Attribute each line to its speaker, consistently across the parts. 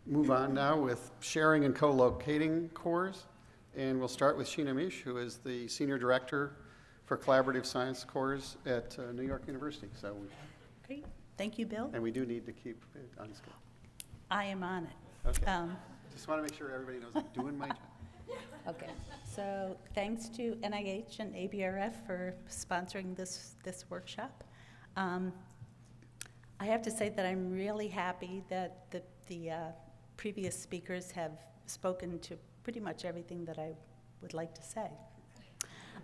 Speaker 1: move on now with sharing and co-locating cores. And we'll start with Sheenah Mische, who is the Senior Director for Collaborative Science Cores at New York University. So,
Speaker 2: Great. Thank you, Bill.
Speaker 1: and we do need to keep it on schedule.
Speaker 2: I am on it.
Speaker 1: Okay. Just want to make sure everybody knows I'm doing my job.
Speaker 2: Okay. So thanks to NIH and ABRF for sponsoring this workshop. I have to say that I'm really happy that the previous speakers have spoken to pretty much everything that I would like to say.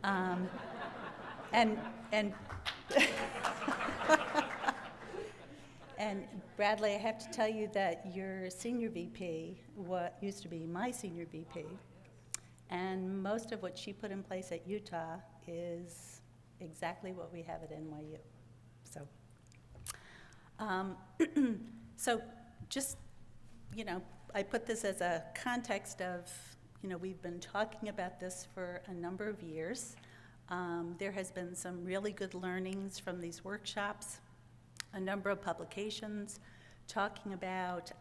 Speaker 2: And and Bradley, I have to tell you that your senior VP, what used to be my senior VP, and most of what she put in place at Utah is exactly what we have at NYU. So, so just, I put this as a context of, we've been talking about this for a number of years. There has been some really good learnings from these workshops, a number of publications talking about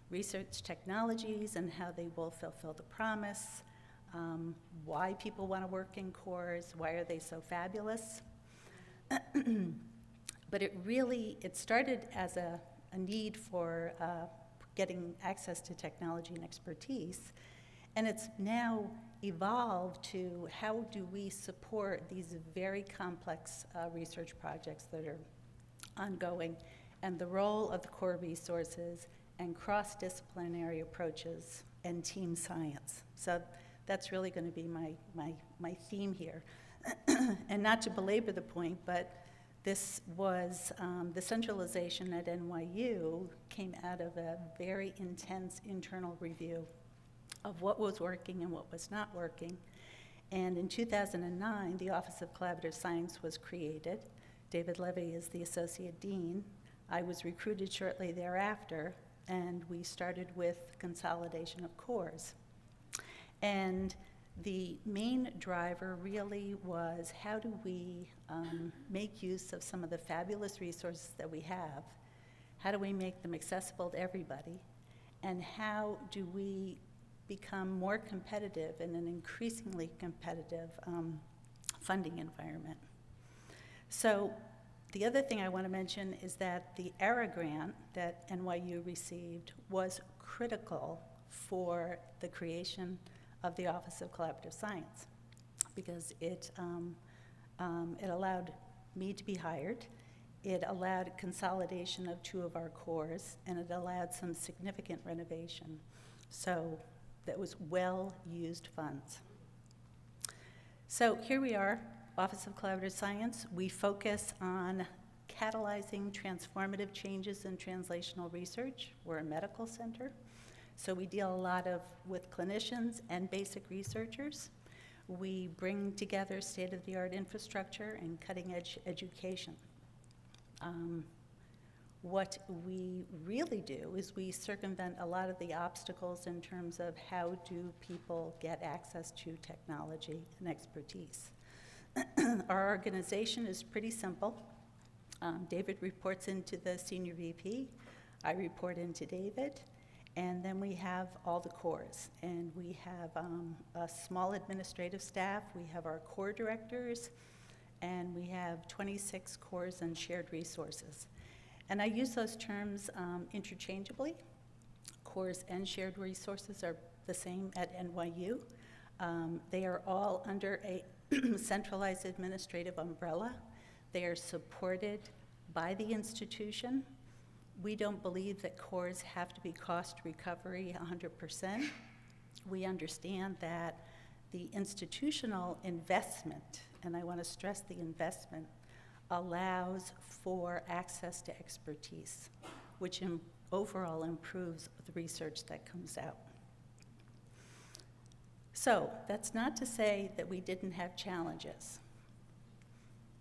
Speaker 2: research technologies and how they will fulfill the promise, why people want to work in cores, why are they so fabulous. But it started as a need for getting access to technology and expertise, and it's now evolved to how do we support these very complex research projects that are ongoing, and the role of the core resources and cross-disciplinary approaches and team science. So that's really going to be my theme here. And not to belabor the point, but this was the centralization at NYU came out of a very intense internal review of what was working and what was not working. And in 2009, the Office of Collaborative Science was created. David Levy is the Associate Dean. I was recruited shortly thereafter, and we started with consolidation of cores. And the main driver really was how do we make use of some of the fabulous resources that we have? How do we make them accessible to everybody? And how do we become more competitive in an increasingly competitive funding environment? So the other thing I want to mention is that the ERA grant that NYU received was critical for the creation of the Office of Collaborative Science, because it allowed me to be hired, it allowed consolidation of 2 of our cores, and it allowed some significant renovation. So that was well-used funds. So here we are, Office of Collaborative Science. We focus on catalyzing transformative changes in translational research. We're a medical center, so we deal a lot with clinicians and basic researchers. We bring together state-of-the-art infrastructure and cutting-edge education. What we really do is we circumvent a lot of the obstacles in terms of how do people get access to technology and expertise. Our organization is pretty simple. David reports into the senior VP. I report into David. And then we have all the cores. And we have a small administrative staff. We have our core directors. And we have 26 cores and shared resources. And I use those terms interchangeably. Cores and shared resources are the same at NYU. They are all under a centralized administrative umbrella. They are supported by the institution. We don't believe that cores have to be cost recovery 100%. We understand that the institutional investment, and I want to stress the investment, allows for access to expertise, which overall improves the research that comes out. So that's not to say that we didn't have challenges.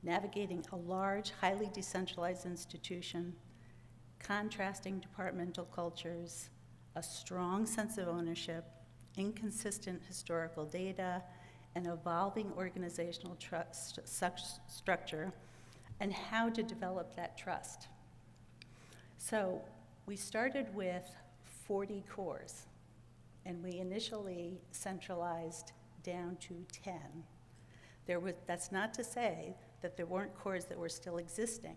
Speaker 2: Navigating a large, highly decentralized institution, contrasting departmental cultures, a strong sense of ownership, inconsistent historical data, an evolving organizational trust structure, and how to develop that trust. So we started with 40 cores, and we initially centralized down to 10. That's not to say that there weren't cores that were still existing,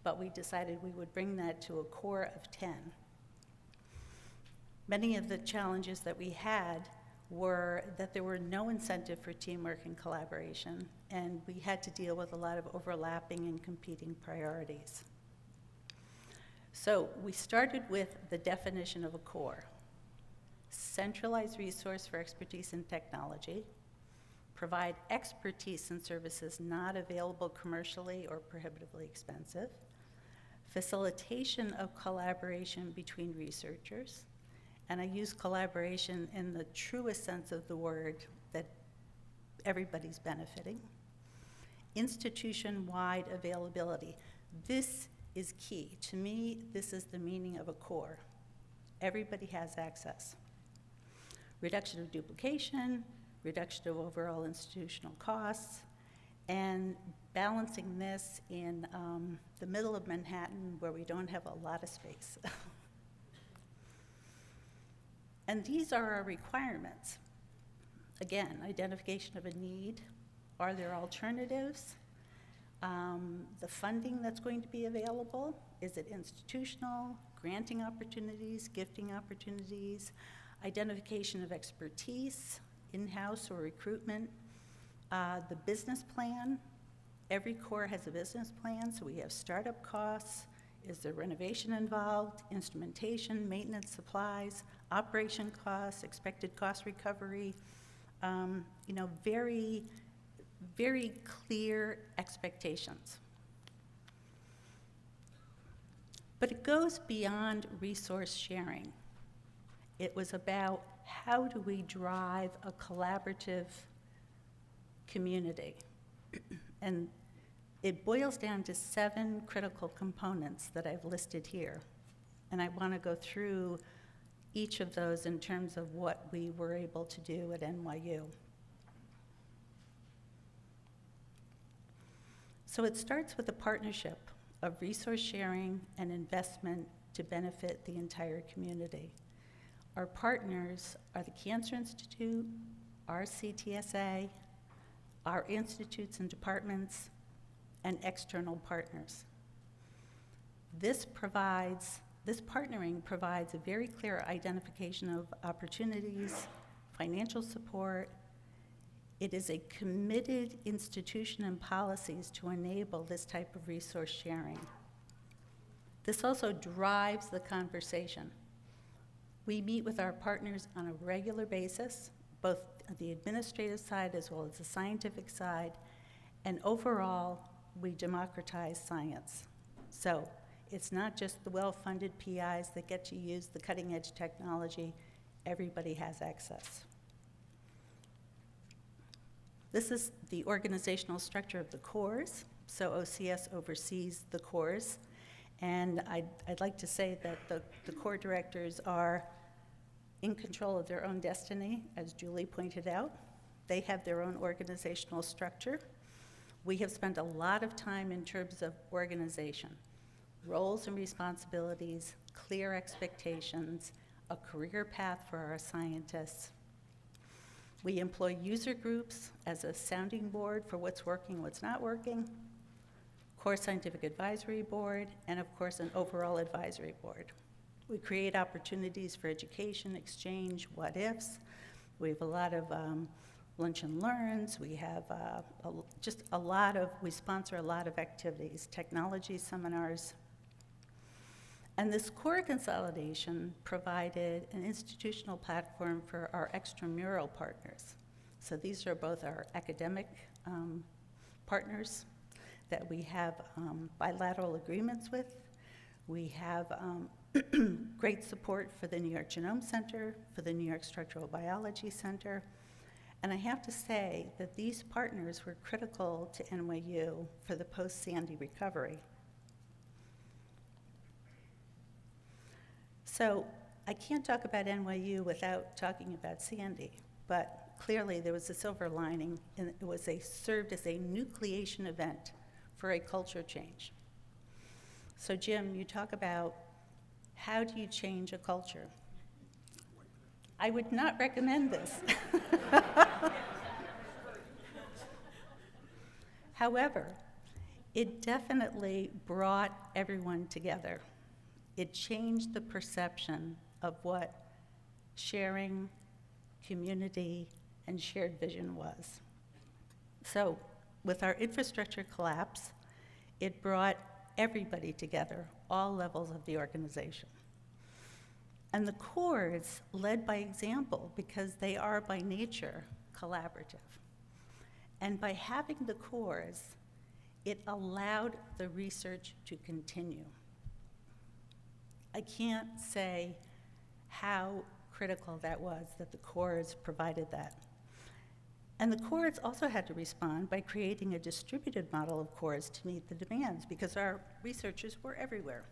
Speaker 2: but we decided we would bring that to a core of 10. Many of the challenges that we had were that there were no incentive for teamwork and collaboration, and we had to deal with a lot of overlapping and competing priorities. So we started with the definition of a core: centralized resource for expertise in technology, provide expertise in services not available commercially or prohibitively expensive, facilitation of collaboration between researchers, and I use collaboration in the truest sense of the word, that everybody's benefiting, institution-wide availability. This is key. To me, this is the meaning of a core. Everybody has access. Reduction of duplication, reduction of overall institutional costs, and balancing this in the middle of Manhattan where we don't have a lot of space. And these are our requirements. Again, identification of a need. Are there alternatives? The funding that's going to be available, is it institutional, granting opportunities, gifting opportunities, identification of expertise, in-house or recruitment, the business plan. Every core has a business plan, so we have startup costs. Is there renovation involved, instrumentation, maintenance, supplies, operation costs, expected cost recovery, very, very clear expectations. But it goes beyond resource sharing. It was about how do we drive a collaborative community? And it boils down to 7 critical components that I've listed here. And I want to go through each of those in terms of what we were able to do at NYU. So it starts with a partnership of resource sharing and investment to benefit the entire community. Our partners are the Cancer Institute, our CTSA, our institutes and departments, and external partners. This partnering provides a very clear identification of opportunities, financial support. It is a committed institution and policies to enable this type of resource sharing. This also drives the conversation. We meet with our partners on a regular basis, both the administrative side as well as the scientific side, and overall, we democratize science. So it's not just the well-funded PIs that get to use the cutting-edge technology. Everybody has access. This is the organizational structure of the cores. So OCS oversees the cores. And I'd like to say that the core directors are in control of their own destiny, as Julie pointed out. They have their own organizational structure. We have spent a lot of time in terms of organization, roles and responsibilities, clear expectations, a career path for our scientists. We employ user groups as a sounding board for what's working, what's not working, core scientific advisory board, and of course an overall advisory board. We create opportunities for education, exchange, what ifs. We have a lot of lunch and learns. We have we sponsor a lot of activities, technology seminars. And this core consolidation provided an institutional platform for our extramural partners. So these are both our academic partners that we have bilateral agreements with. We have great support for the New York Genome Center, for the New York Structural Biology Center. And I have to say that these partners were critical to NYU for the post-Sandy recovery. So I can't talk about NYU without talking about Sandy, but clearly there was a silver lining, and it served as a nucleation event for a culture change. So Jim, you talk about how do you change a culture? I would not recommend this. However, it definitely brought everyone together. It changed the perception of what sharing, community, and shared vision was. So, with our infrastructure collapse, it brought everybody together, all levels of the organization. And the cores led by example because they are by nature collaborative. And by having the cores, it allowed the research to continue. I can't say how critical that was that the cores provided that. And the cores also had to respond by creating a distributed model of cores to meet the demands because our researchers were everywhere.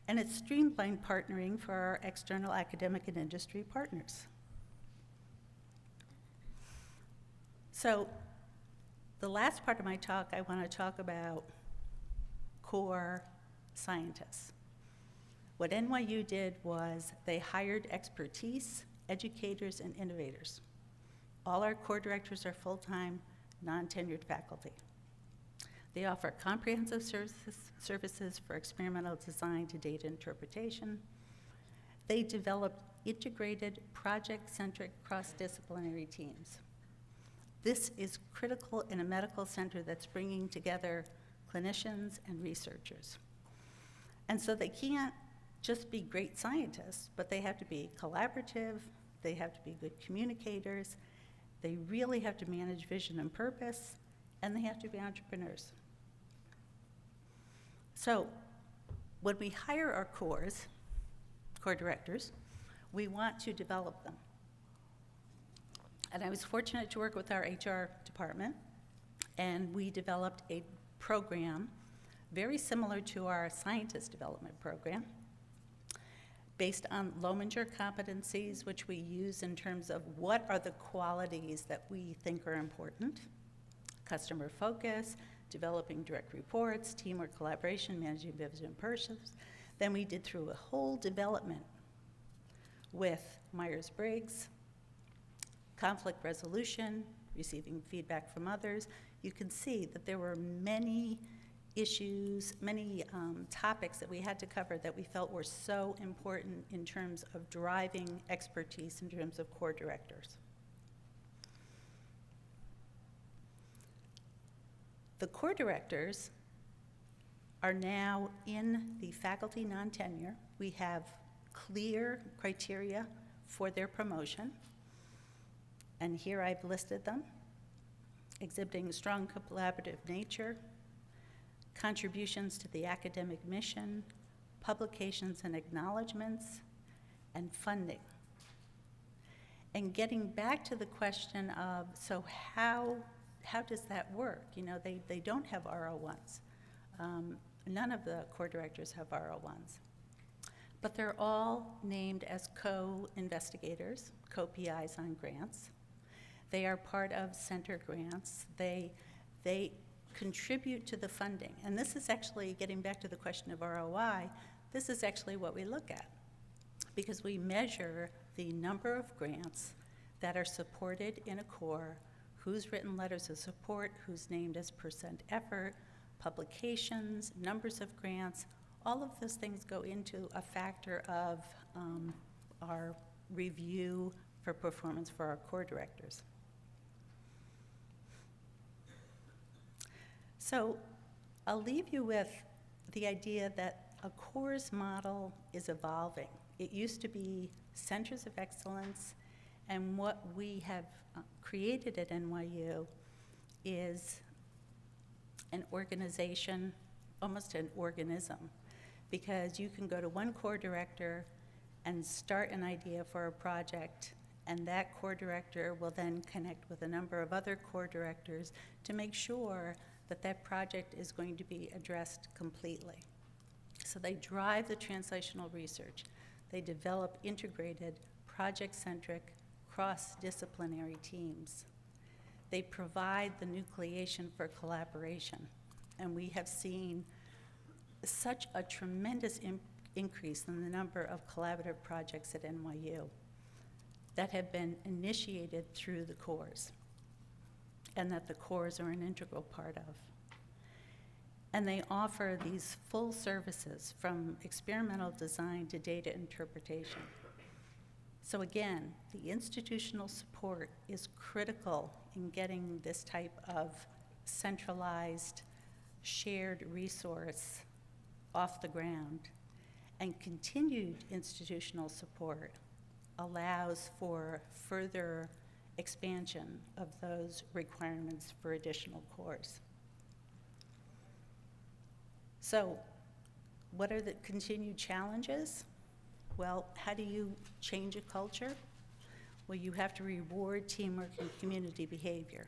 Speaker 2: And it streamlined partnering for our external academic and industry partners. So the last part of my talk, I want to talk about core scientists. What NYU did was they hired expertise, educators, and innovators. All our core directors are full-time, non-tenured faculty. They offer comprehensive services for experimental design to data interpretation. They develop integrated, project-centric, cross-disciplinary teams. This is critical in a medical center that's bringing together clinicians and researchers. And so they can't just be great scientists, but they have to be collaborative, they have to be good communicators, they really have to manage vision and purpose, and they have to be entrepreneurs. So when we hire our core directors, we want to develop them. And I was fortunate to work with our HR department, and we developed a program very similar to our scientist development program, based on Lominger competencies, which we use in terms of what are the qualities that we think are important: customer focus, developing direct reports, teamwork, collaboration, managing vision and purpose. Then we did through a whole development with Myers-Briggs, conflict resolution, receiving feedback from others. You can see that there were many issues, many topics that we had to cover that we felt were so important in terms of driving expertise in terms of core directors. The core directors are now in the faculty non-tenure. We have clear criteria for their promotion, and here I've listed them: exhibiting strong collaborative nature, contributions to the academic mission, publications and acknowledgments, and funding. And getting back to the question of, so how does that work? You know, they don't have RO1s. None of the core directors have RO1s. But they're all named as co-investigators, co-PIs on grants. They are part of center grants. They contribute to the funding. And this is actually, getting back to the question of ROI, this is actually what we look at, because we measure the number of grants that are supported in a core, who's written letters of support, who's named as percent effort, publications, numbers of grants. All of those things go into a factor of our review for performance for our core directors. So I'll leave you with the idea that a core's model is evolving. It used to be centers of excellence, and what we have created at NYU is an organization, almost an organism, because you can go to one core director and start an idea for a project, and that core director will then connect with a number of other core directors to make sure that that project is going to be addressed completely. So they drive the translational research. They develop integrated, project-centric, cross-disciplinary teams. They provide the nucleation for collaboration. And we have seen such a tremendous increase in the number of collaborative projects at NYU. that have been initiated through the cores, and that the cores are an integral part of. And they offer these full services from experimental design to data interpretation. So again, the institutional support is critical in getting this type of centralized, shared resource off the ground. And continued institutional support allows for further expansion of those requirements for additional cores. So, what are the continued challenges? Well, how do you change a culture? Well, you have to reward teamwork and community behavior.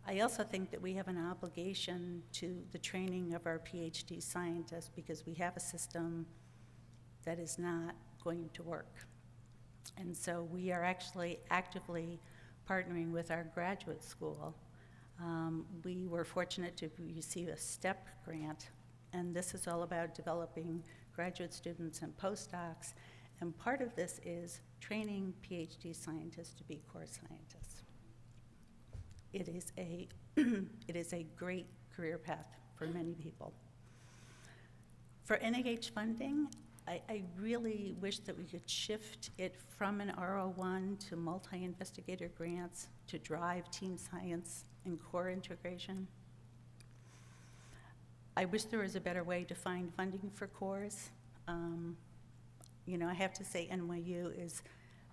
Speaker 2: I also think that we have an obligation to the training of our PhD scientists, because we have a system that is not going to work. And so we are actually actively partnering with our graduate school. We were fortunate to receive a STEP grant, and this is all about developing graduate students and postdocs, and part of this is training PhD scientists to be core scientists. It is a great career path for many people. For NIH funding, I really wish that we could shift it from an R01 to multi-investigator grants to drive team science and core integration. I wish there was a better way to find funding for cores. You know, I have to say NYU is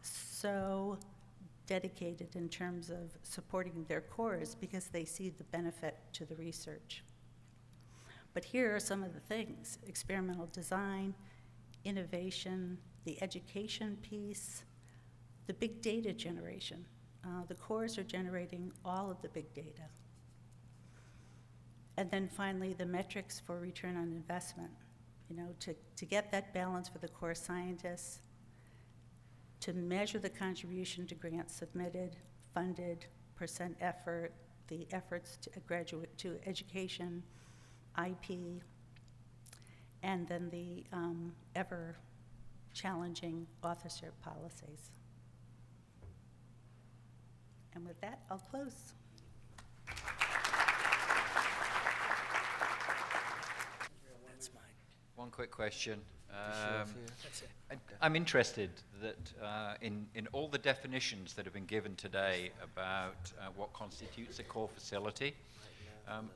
Speaker 2: so dedicated in terms of supporting their cores because they see the benefit to the research. But here are some of the things: experimental design, innovation, the education piece, the big data generation. The cores are generating all of the big data. And then finally, the metrics for return on investment. You know, to get that balance for the core scientists, to measure the contribution to grants submitted, funded, percent effort, the efforts to graduate to education, IP, and then the ever challenging authorship policies. And with that, I'll close.
Speaker 3: That's mine.
Speaker 4: One quick question.
Speaker 3: That's it.
Speaker 4: I'm interested that in all the definitions that have been given today about what constitutes a core facility,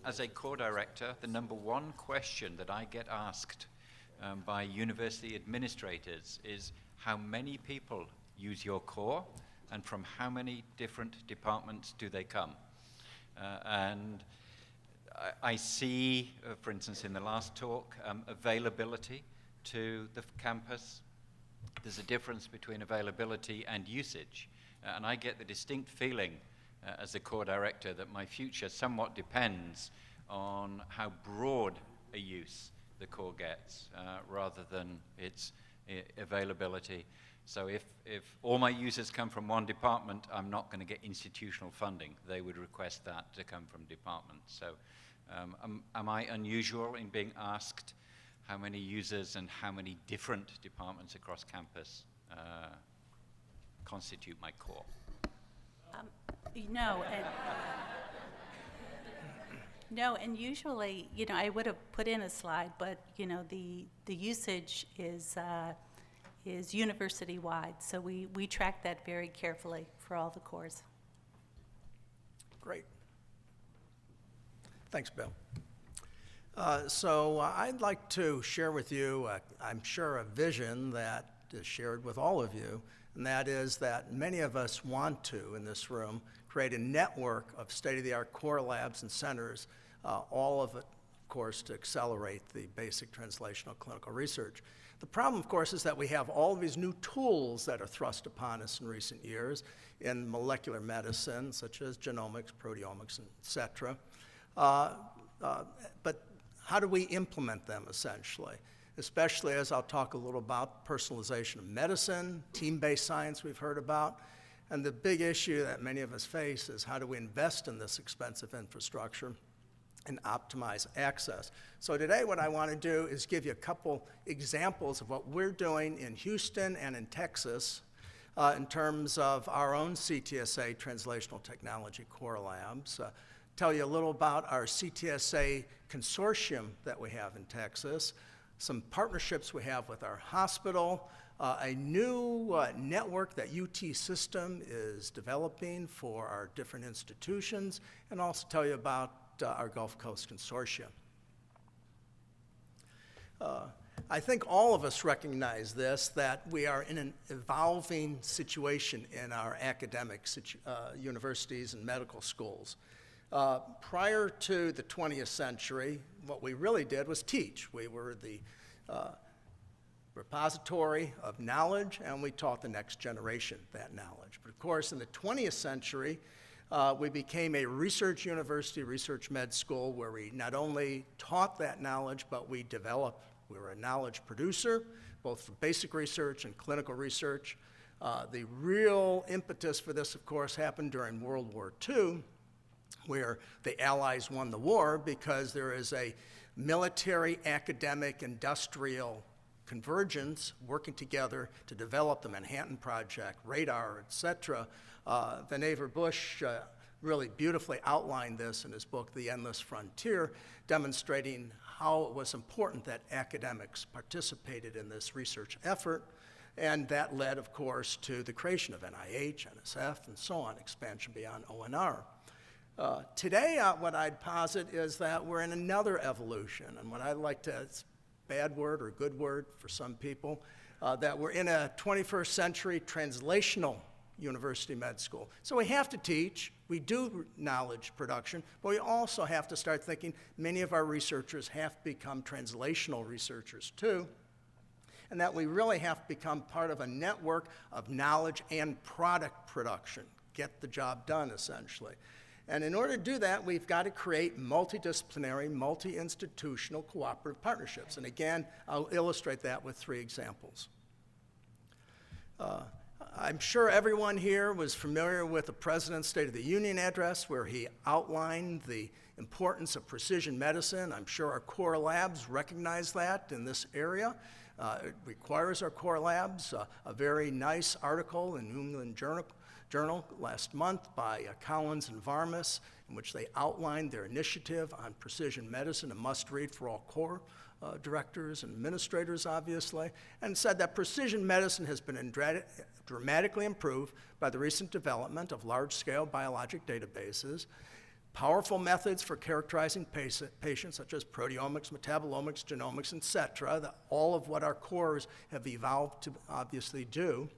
Speaker 4: as a core director, the number one question that I get asked by university administrators is how many people use your core and from how many different departments do they come? And I see, for instance, in the last talk, availability to the campus. There's a difference between availability and usage. And I get the distinct feeling as the core director that my future somewhat depends on how broad a use the core gets rather than its availability. So if all my users come from one department, I'm not going to get institutional funding. They would request that to come from departments. So am I unusual in being asked how many users and how many different departments across campus constitute my core?
Speaker 2: No, and usually, you know, I would have put in a slide, but you know, the usage is university-wide, so we track that very carefully for all the cores.
Speaker 3: Great. Thanks, Bill. So I'd like to share with you, I'm sure, a vision that is shared with all of you, and that is that many of us want to, in this room, create a network of state-of-the-art core labs and centers, all of it, of course, to accelerate the basic translational clinical research. The problem, of course, is that we have all of these new tools that are thrust upon us in recent years in molecular medicine, such as genomics, proteomics, et cetera. But how do we implement them, essentially? Especially as I'll talk a little about personalization of medicine, team-based science we've heard about, and the big issue that many of us face is how do we invest in this expensive infrastructure and optimize access. So today what I want to do is give you a couple examples of what we're doing in Houston and in Texas in terms of our own CTSA Translational Technology Core Labs. Tell you a little about our CTSA consortium that we have in Texas, some partnerships we have with our hospital, a new network that UT System is developing for our different institutions, and also tell you about our Gulf Coast Consortium. I think all of us recognize this, that we are in an evolving situation in our academic universities and medical schools. Prior to the 20th century, what we really did was teach. We were the repository of knowledge, and we taught the next generation that knowledge. But of course, in the 20th century, we became a research university, research med school, where we not only taught that knowledge, but we developed. We were a knowledge producer, both for basic research and clinical research. The real impetus for this, of course, happened during World War II, where the Allies won the war because there is a military, academic, industrial convergence working together to develop the Manhattan Project, radar, et cetera. Vannevar Bush really beautifully outlined this in his book, The Endless Frontier, demonstrating how it was important that academics participated in this research effort. And that led, of course, to the creation of NIH, NSF, and so on, expansion beyond ONR. Today, what I'd posit is that we're in another evolution, and what I like to, it's a bad word or good word for some people, that we're in a 21st century translational university med school. So we have to teach, we do knowledge production, but we also have to start thinking many of our researchers have to become translational researchers too, and that we really have to become part of a network of knowledge and product production, get the job done essentially. And in order to do that, we've got to create multidisciplinary, multi-institutional cooperative partnerships. And again, I'll illustrate that with 3 examples. I'm sure everyone here was familiar with the President's State of the Union address, where he outlined the importance of precision medicine. I'm sure our core labs recognize that in this area. It requires our core labs. A very nice article in New England Journal last month by Collins and Varmus, in which they outlined their initiative on precision medicine, a must-read for all core directors and administrators, obviously, and said that precision medicine has been dramatically improved by the recent development of large-scale biologic databases, powerful methods for characterizing patients, such as proteomics, metabolomics, genomics, et cetera, all of what our cores have evolved to obviously do,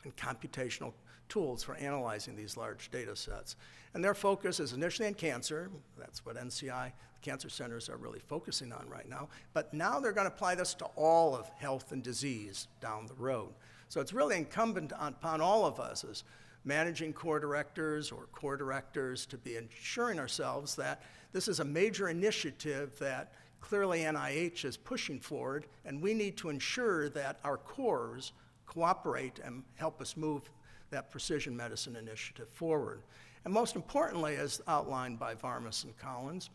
Speaker 3: and computational tools for analyzing these large data sets. And their focus is initially on cancer. That's what NCI cancer centers are really focusing on right now. But now they're going to apply this to all of health and disease down the road. So it's really incumbent upon all of us as managing core directors or core directors to be ensuring ourselves that this is a major initiative that clearly NIH is pushing forward, and we need to ensure that our cores cooperate and help us move that precision medicine initiative forward. And most importantly, as outlined by Varmus and Collins,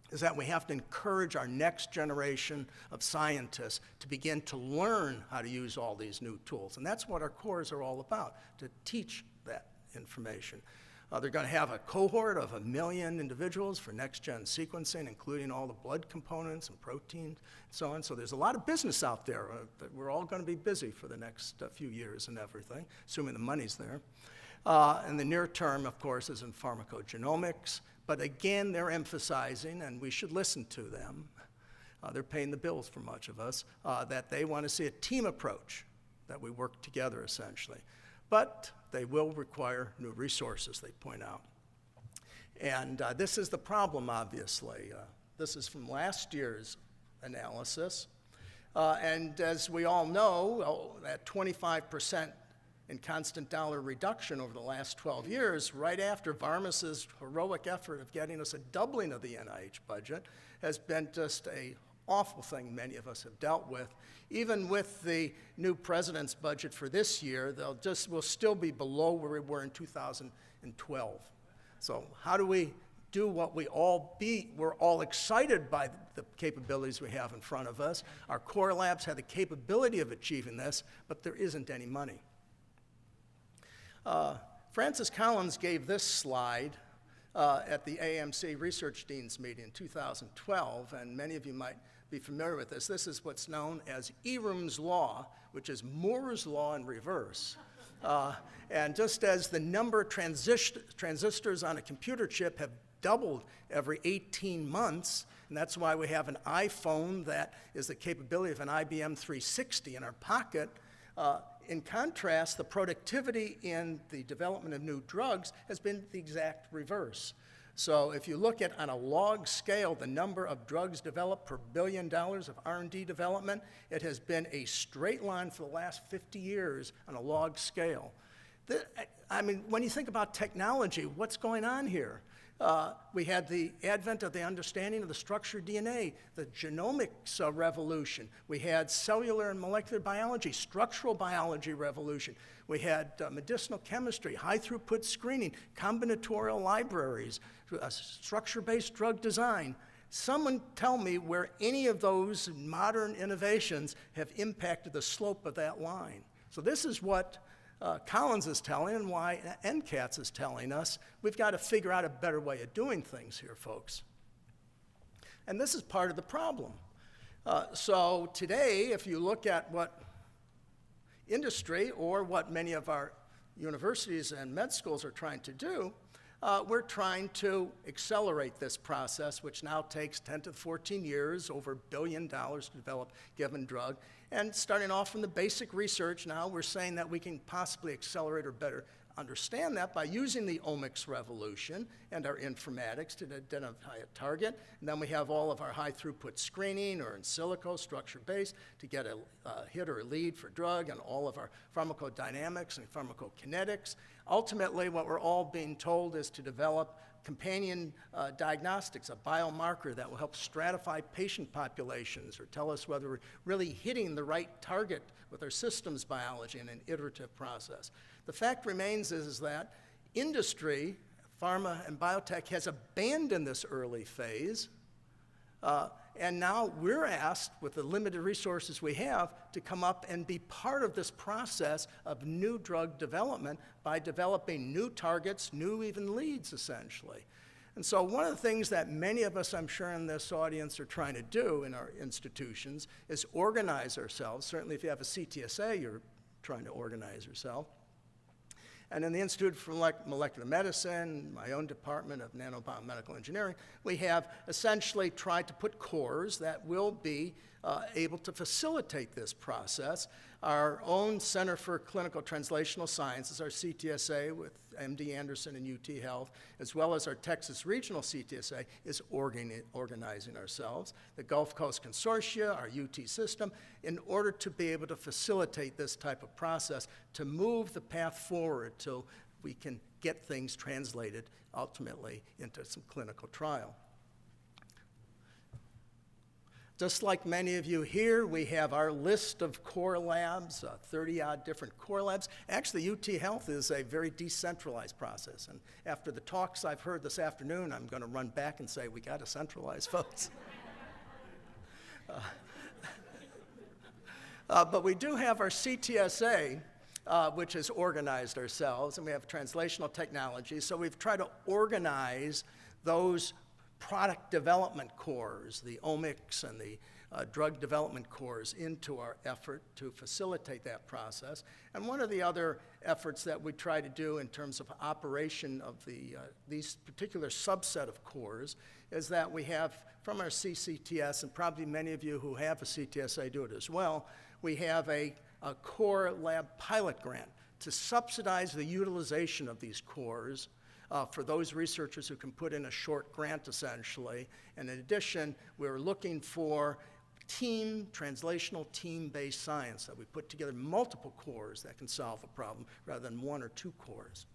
Speaker 3: is that we have to encourage our next generation of scientists to begin to learn how to use all these new tools. And that's what our cores are all about, to teach that information. They're going to have a cohort of 1 million individuals for next-gen sequencing, including all the blood components and proteins and so on. So there's a lot of business out there. We're all going to be busy for the next few years and everything, assuming the money's there. In the near term, of course, is in pharmacogenomics. But again, they're emphasizing, and we should listen to them, they're paying the bills for much of us, that they want to see a team approach, that we work together essentially. But they will require new resources, they point out. And this is the problem, obviously. This is from last year's analysis. And as we all know, that 25% in constant dollar reduction over the last 12 years, right after Varmus's heroic effort of getting us a doubling of the NIH budget, has been just an awful thing many of us have dealt with. Even with the new president's budget for this year, we'll still be below where we were in 2012. So how do we do what we're all excited by the capabilities we have in front of us. Our core labs have the capability of achieving this, but there isn't any money. Francis Collins gave this slide at the AMC Research Deans meeting in 2012, and many of you might be familiar with this. This is what's known as Ehrum's law, which is Moore's law in reverse. And just as the number of transistors on a computer chip have doubled every 18 months, and that's why we have an iPhone that is the capability of an IBM 360 in our pocket. In contrast, the productivity in the development of new drugs has been the exact reverse. So if you look at, on a log scale, the number of drugs developed per $1 billion of R&D development, it has been a straight line for the last 50 years on a log scale. I mean, when you think about technology, what's going on here? We had the advent of the understanding of the structure of DNA, the genomics revolution. We had cellular and molecular biology, structural biology revolution. We had medicinal chemistry, high throughput screening, combinatorial libraries, structure-based drug design. Someone tell me where any of those modern innovations have impacted the slope of that line. So this is what Collins is telling and why NCATS is telling us. We've got to figure out a better way of doing things here, folks. And this is part of the problem. So today, if you look at what industry or what many of our universities and med schools are trying to do, we're trying to accelerate this process, which now takes 10 to 14 years, over $1 billion to develop a given drug. And starting off from the basic research now, we're saying that we can possibly accelerate or better understand that by using the omics revolution and our informatics to identify a target. And then we have all of our high throughput screening or in silico, structure-based, to get a hit or a lead for drug, and all of our pharmacodynamics and pharmacokinetics. Ultimately, what we're all being told is to develop companion diagnostics, a biomarker that will help stratify patient populations or tell us whether we're really hitting the right target with our systems biology in an iterative process. The fact remains is that industry, pharma and biotech, has abandoned this early phase, and now we're asked, with the limited resources we have, to come up and be part of this process of new drug development by developing new targets, new even leads, essentially. And so one of the things that many of us, I'm sure, in this audience are trying to do in our institutions is organize ourselves. Certainly if you have a CTSA, you're trying to organize yourself. And in the Institute for Molecular Medicine, my own department of nanobiomedical engineering, we have essentially tried to put cores that will be able to facilitate this process. Our own Center for Clinical Translational Sciences, our CTSA with MD Anderson and UT Health, as well as our Texas Regional CTSA, is organizing ourselves. The Gulf Coast Consortia, our UT system, in order to be able to facilitate this type of process, to move the path forward till we can get things translated ultimately into some clinical trial. Just like many of you here, we have our list of core labs, 30-odd different core labs. Actually, UT Health is a very decentralized process. And after the talks I've heard this afternoon, I'm going to run back and say, we got to centralize, folks. But we do have our CTSA, which has organized ourselves, and we have translational technology. So we've tried to organize those product development cores, the omics and the drug development cores, into our effort to facilitate that process. And one of the other efforts that we try to do in terms of operation of these particular subset of cores is that we have, from our CCTS, and probably many of you who have a CTSA do it as well, we have a core lab pilot grant to subsidize the utilization of these cores for those researchers who can put in a short grant, essentially. And in addition, we're looking for translational team-based science, that we put together multiple cores that can solve a problem rather than one or two cores.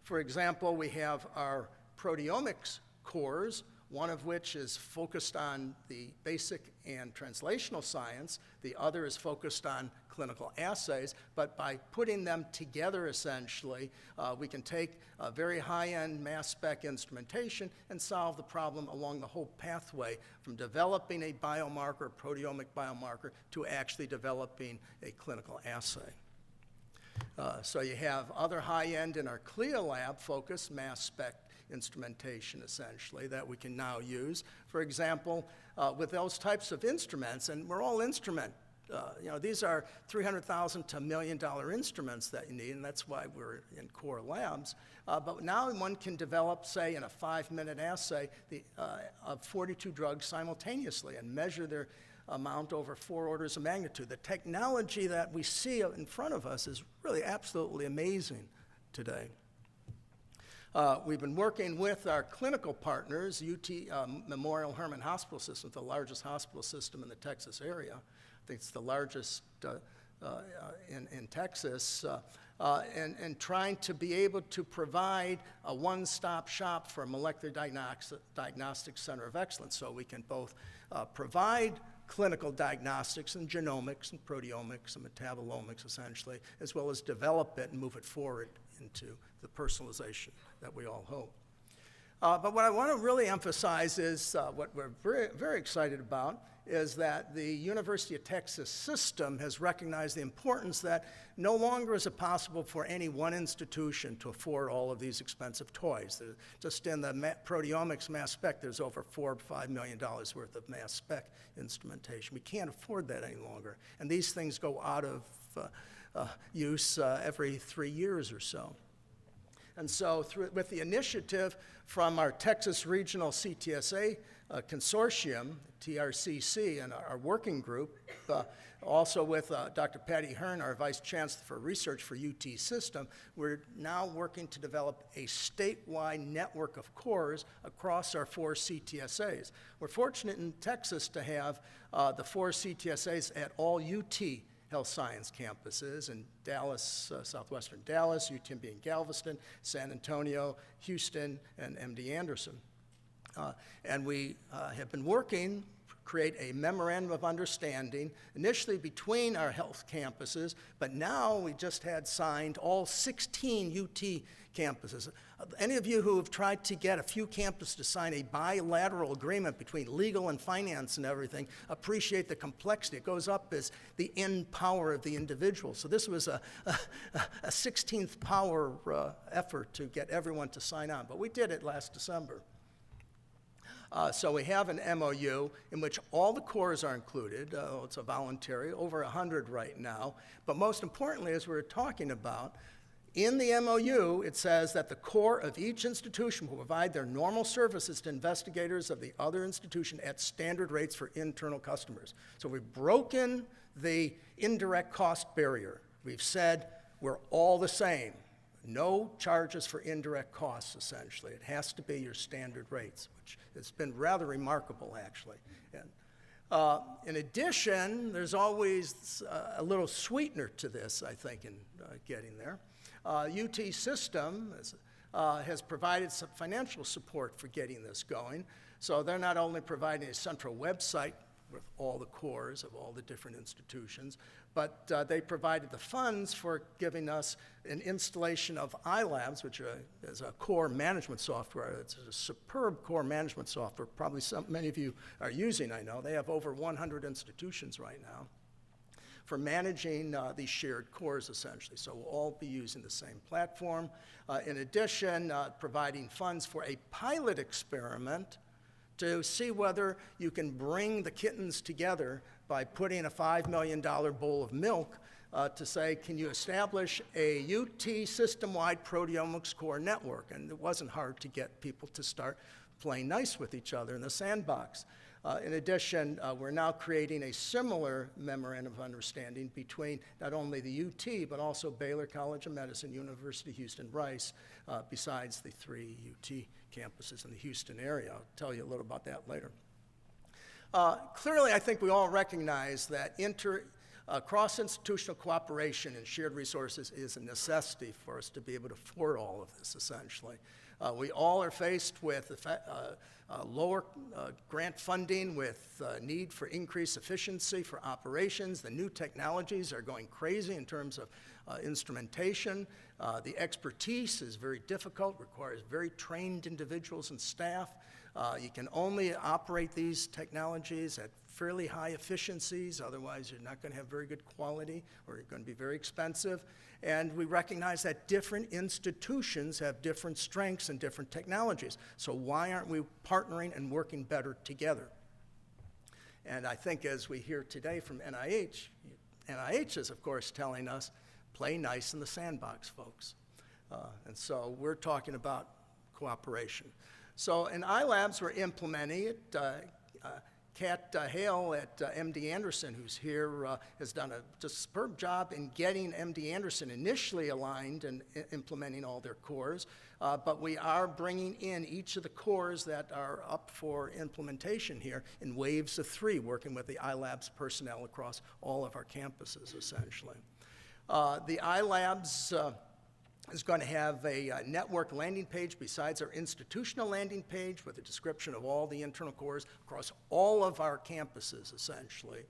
Speaker 3: For example, we have our proteomics cores, one of which is focused on the basic and translational science. The other is focused on clinical assays. But by putting them together, essentially, we can take a very high-end mass spec instrumentation and solve the problem along the whole pathway, from developing a biomarker, proteomic biomarker, to actually developing a clinical assay. So you have other high-end in our CLIA lab focused mass spec instrumentation, essentially, that we can now use. For example, with those types of instruments, and we're all instrument. These are $300,000 to $1 million instruments that you need, and that's why we're in core labs. But now one can develop, say, in a 5-minute assay, of 42 drugs simultaneously and measure their amount over 4 orders of magnitude. The technology that we see in front of us is really absolutely amazing today. We've been working with our clinical partners, UT Memorial Hermann Hospital System, the largest hospital system in the Texas area. I think it's the largest in Texas, and trying to be able to provide a one-stop shop for a molecular diagnostic center of excellence, so we can both provide clinical diagnostics and genomics and proteomics and metabolomics, essentially, as well as develop it and move it forward into the personalization that we all hope. But what I want to really emphasize is what we're very, very excited about is that the University of Texas system has recognized the importance that no longer is it possible for any one institution to afford all of these expensive toys. Just in the proteomics mass spec, there's over $4 or $5 million worth of mass spec instrumentation. We can't afford that any longer. And these things go out of use every 3 years or so. And so with the initiative from our Texas Regional CTSA Consortium, TRCC, and our working group, also with Dr. Patty Hearn, our Vice Chancellor for Research for UT System, we're now working to develop a statewide network of cores across our 4 CTSAs. We're fortunate in Texas to have the 4 CTSAs at all UT health science campuses in Dallas, southwestern Dallas, UTMB in Galveston, San Antonio, Houston, and MD Anderson. And we have been working to create a memorandum of understanding, initially between our health campuses, but now we just had signed all 16 UT campuses. Any of you who have tried to get a few campuses to sign a bilateral agreement between legal and finance and everything appreciate the complexity. It goes up as the end power of the individual. So this was a 16th power effort to get everyone to sign on, but we did it last December. So we have an MOU in which all the cores are included. It's a voluntary, over 100 right now. But most importantly, as we were talking about, in the MOU, it says that the core of each institution will provide their normal services to investigators of the other institution at standard rates for internal customers. So we've broken the indirect cost barrier. We've said we're all the same. No charges for indirect costs, essentially. It has to be your standard rates, which has been rather remarkable, actually. And, in addition, there's always a little sweetener to this, I think, in getting there. UT System has provided some financial support for getting this going. So they're not only providing a central website with all the cores of all the different institutions, but they provided the funds for giving us an installation of iLabs, which is a core management software. It's a superb core management software. Probably many of you are using, I know. They have over 100 institutions right now for managing these shared cores, essentially. So we'll all be using the same platform. In addition, providing funds for a pilot experiment to see whether you can bring the kittens together by putting a $5 million bowl of milk to say, can you establish a UT system-wide proteomics core network? And it wasn't hard to get people to start playing nice with each other in the sandbox. In addition, we're now creating a similar memorandum of understanding between not only the UT, but also Baylor College of Medicine, University of Houston, Rice, besides the 3 UT campuses in the Houston area. I'll tell you a little about that later. Clearly, I think we all recognize that cross-institutional cooperation and shared resources is a necessity for us to be able to afford all of this, essentially. We all are faced with lower grant funding, with need for increased efficiency for operations. The new technologies are going crazy in terms of instrumentation. The expertise is very difficult, requires very trained individuals and staff. You can only operate these technologies at fairly high efficiencies, otherwise you're not going to have very good quality or you're going to be very expensive. And we recognize that different institutions have different strengths and different technologies. So why aren't we partnering and working better together? And I think as we hear today from NIH, NIH is of course telling us, play nice in the sandbox, folks. And so we're talking about cooperation. So in iLabs, we're implementing it. Kat Hale at MD Anderson, who's here, has done a just superb job in getting MD Anderson initially aligned and implementing all their cores. But we are bringing in each of the cores that are up for implementation here in waves of 3, working with the iLabs personnel across all of our campuses, essentially. The iLabs is going to have a network landing page besides our institutional landing page with a description of all the internal cores across all of our campuses, essentially.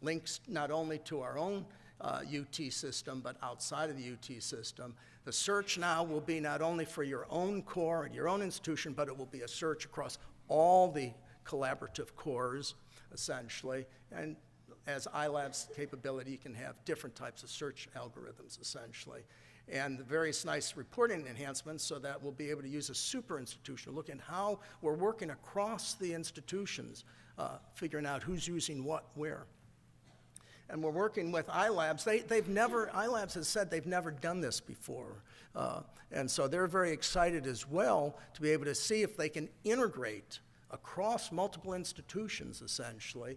Speaker 3: Links not only to our own UT system, but outside of the UT system. The search now will be not only for your own core and your own institution, but it will be a search across all the collaborative cores, essentially. And as iLab's capability, you can have different types of search algorithms, essentially. And the various nice reporting enhancements so that we'll be able to use a super institution, look at how we're working across the institutions, figuring out who's using what where. And we're working with iLabs. iLabs has said they've never done this before. And so they're very excited as well to be able to see if they can integrate across multiple institutions, essentially,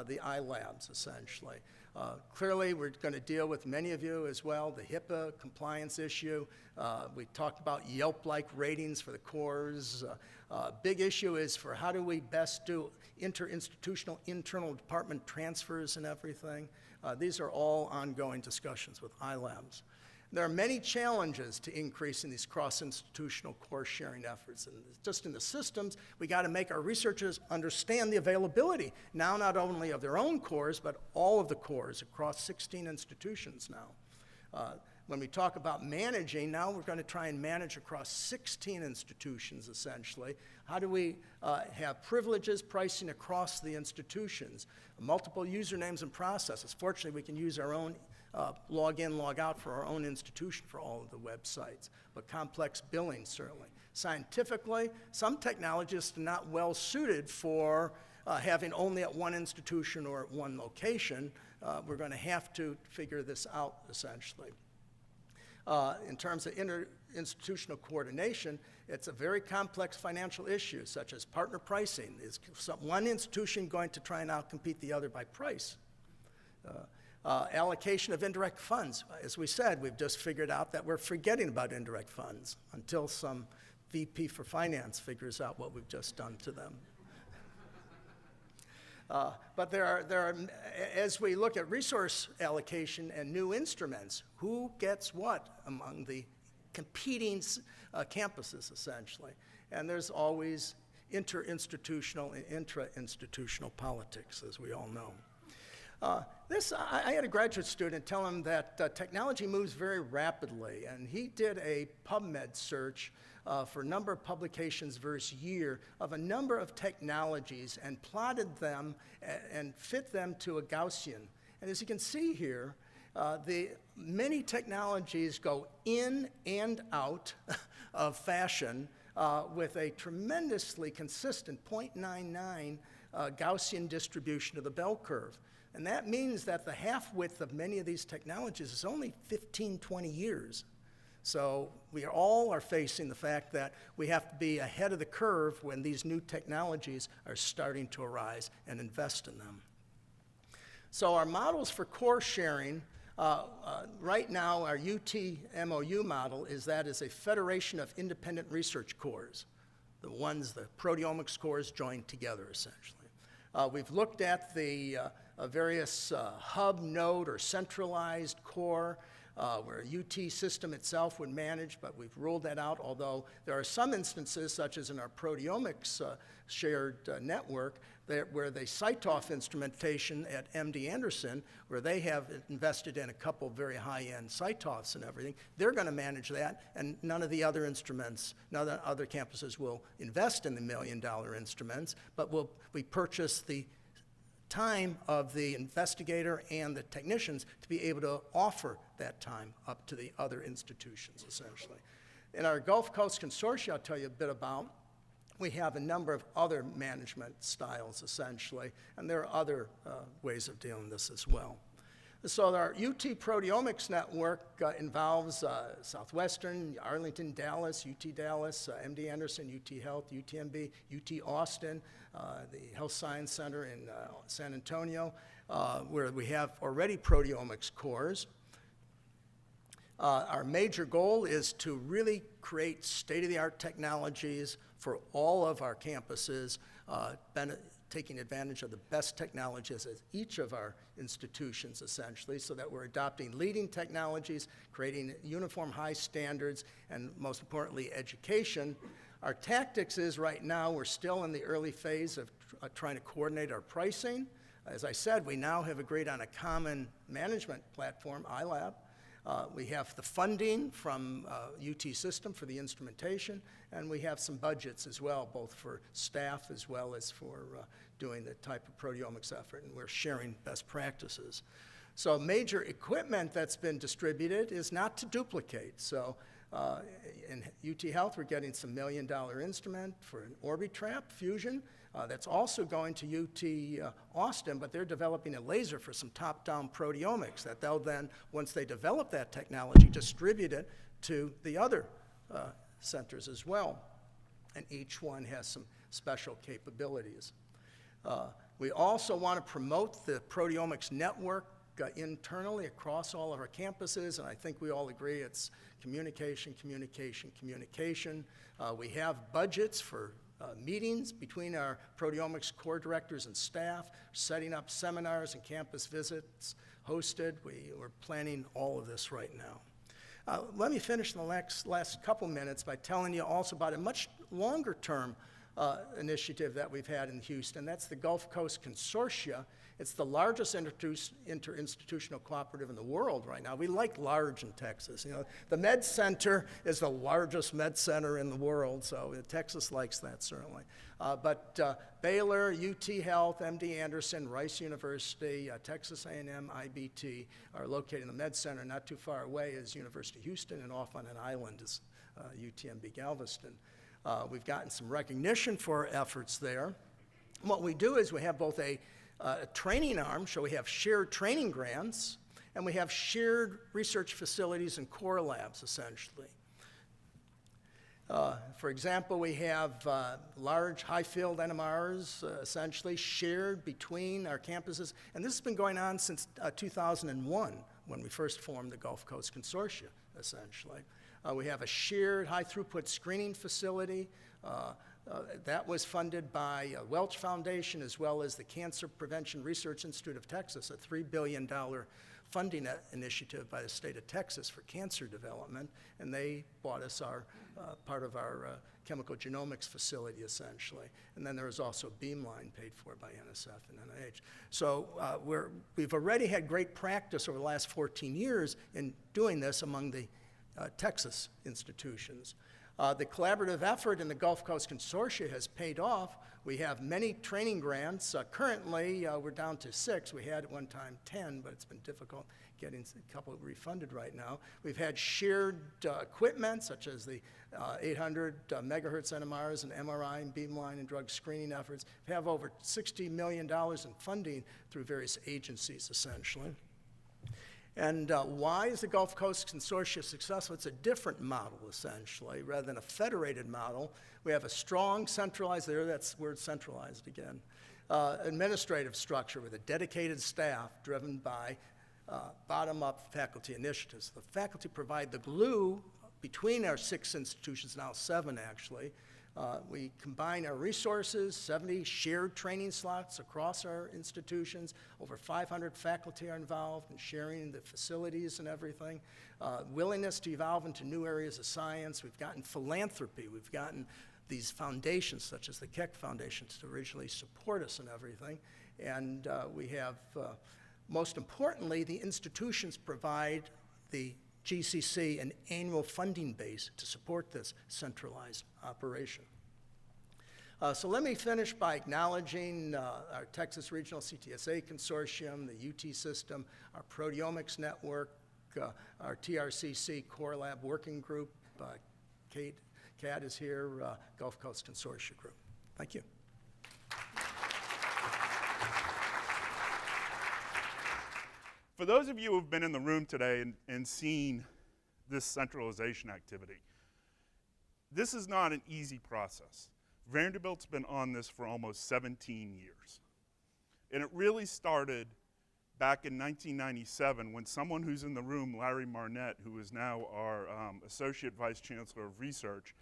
Speaker 3: the iLabs, essentially. Clearly, we're going to deal with many of you as well, the HIPAA compliance issue. We talked about Yelp-like ratings for the cores. Big issue is for how do we best do interinstitutional internal department transfers and everything. These are all ongoing discussions with iLabs. There are many challenges to increasing these cross-institutional core sharing efforts. And just in the systems, we got to make our researchers understand the availability, now not only of their own cores, but all of the cores across 16 institutions now. When we talk about managing, now we're going to try and manage across 16 institutions, essentially. How do we have privileges pricing across the institutions, multiple usernames and processes? Fortunately, we can use our own log in, log out for our own institution for all of the websites, but complex billing, certainly. Scientifically, some technologists are not well suited for having only at one institution or at one location. We're going to have to figure this out, essentially. In terms of interinstitutional coordination, it's a very complex financial issue, such as partner pricing. Is one institution going to try and outcompete the other by price? Allocation of indirect funds. As we said, we've just figured out that we're forgetting about indirect funds until some VP for finance figures out what we've just done to them. But there are, as we look at resource allocation and new instruments, who gets what among the competing campuses, essentially? And there's always interinstitutional and intra-institutional politics, as we all know. I had a graduate student tell him that technology moves very rapidly, and he did a PubMed search for a number of publications versus year of a number of technologies and plotted them and fit them to a Gaussian. And as you can see here, the many technologies go in and out of fashion with a tremendously consistent 0.99 Gaussian distribution of the bell curve. And that means that the half-width of many of these technologies is only 15, 20 years. So we all are facing the fact that we have to be ahead of the curve when these new technologies are starting to arise and invest in them. So our models for core sharing, right now our UT MOU model is that as a federation of independent research cores, the proteomics cores joined together, essentially. We've looked at the various hub, node, or centralized core where a UT system itself would manage, but we've ruled that out, although there are some instances, such as in our proteomics shared network, where they site off instrumentation at MD Anderson, where they have invested in a couple very high-end site offs and everything. They're going to manage that, and none of the other instruments, none of the other campuses will invest in the $1 million instruments, but we purchase the time of the investigator and the technicians to be able to offer that time up to the other institutions, essentially. In our Gulf Coast Consortia, I'll tell you a bit about, we have a number of other management styles, essentially, and there are other ways of dealing with this as well. So our UT Proteomics Network involves Southwestern, Arlington, Dallas, UT Dallas, MD Anderson, UT Health, UTMB, UT Austin, the Health Science Center in San Antonio, where we have already proteomics cores. Our major goal is to really create state-of-the-art technologies for all of our campuses, taking advantage of the best technologies at each of our institutions, essentially, so that we're adopting leading technologies, creating uniform high standards, and most importantly, education. Our tactics is right now we're still in the early phase of trying to coordinate our pricing. As I said, we now have agreed on a common management platform, iLab. We have the funding from UT System for the instrumentation, and we have some budgets as well, both for staff as well as for doing the type of proteomics effort, and we're sharing best practices. So major equipment that's been distributed is not to duplicate. So in UT Health, we're getting some $1 million instrument for an Orbitrap fusion. That's also going to UT Austin, but they're developing a laser for some top-down proteomics that they'll then, once they develop that technology, distribute it to the other centers as well. And each one has some special capabilities. We also want to promote the proteomics network internally across all of our campuses, and I think we all agree it's communication, communication, communication. We have budgets for meetings between our proteomics core directors and staff, setting up seminars and campus visits hosted. We're planning all of this right now. Let me finish in the last couple minutes by telling you also about a much longer term initiative that we've had in Houston. That's the Gulf Coast Consortia. It's the largest interinstitutional cooperative in the world right now. We like large in Texas. You know, the Med Center is the largest med center in the world, so Texas likes that certainly. But Baylor, UT Health, MD Anderson, Rice University, Texas A&M, IBT are located in the Med Center. Not too far away is University of Houston, and off on an island is UTMB Galveston. We've gotten some recognition for our efforts there. What we do is we have both a training arm, so we have shared training grants, and we have shared research facilities and core labs, essentially. For example, we have large high-field NMRs, essentially shared between our campuses, and this has been going on since 2001, when we first formed the Gulf Coast Consortia, essentially. We have a shared high-throughput screening facility. That was funded by Welch Foundation as well as the Cancer Prevention Research Institute of Texas, a $3 billion funding initiative by the state of Texas for cancer development, and they bought us part of our chemical genomics facility, essentially. And then there was also Beamline paid for by NSF and NIH. So we've already had great practice over the last 14 years in doing this among the Texas institutions. The collaborative effort in the Gulf Coast Consortia has paid off. We have many training grants. Currently, we're down to 6. We had at one time 10, but it's been difficult getting a couple refunded right now. We've had shared equipment, such as the 800 megahertz NMRs and MRI and Beamline and drug screening efforts. We have over $60 million in funding through various agencies, essentially. And why is the Gulf Coast Consortia successful? It's a different model, essentially. Rather than a federated model, we have a strong centralized, there that's word centralized again, administrative structure with a dedicated staff driven by bottom-up faculty initiatives. The faculty provide the glue between our 6 institutions, now 7 actually. We combine our resources, 70 shared training slots across our institutions. Over 500 faculty are involved in sharing the facilities and everything. Willingness to evolve into new areas of science. We've gotten philanthropy. We've gotten these foundations, such as the Keck Foundations, to originally support us in everything. And we have, most importantly, the institutions provide the GCC an annual funding base to support this centralized operation. So let me finish by acknowledging our Texas Regional CTSA Consortium, the UT system, our proteomics network, our TRCC Core Lab Working Group, Kat is here, Gulf Coast Consortia Group. Thank you.
Speaker 5: For those of you who have been in the room today and seen this centralization activity, this is not an easy process. Vanderbilt's been on this for almost 17 years. And it really started back in 1997 when someone who's in the room, Larry Marnett, who is now our Associate Vice Chancellor of Research,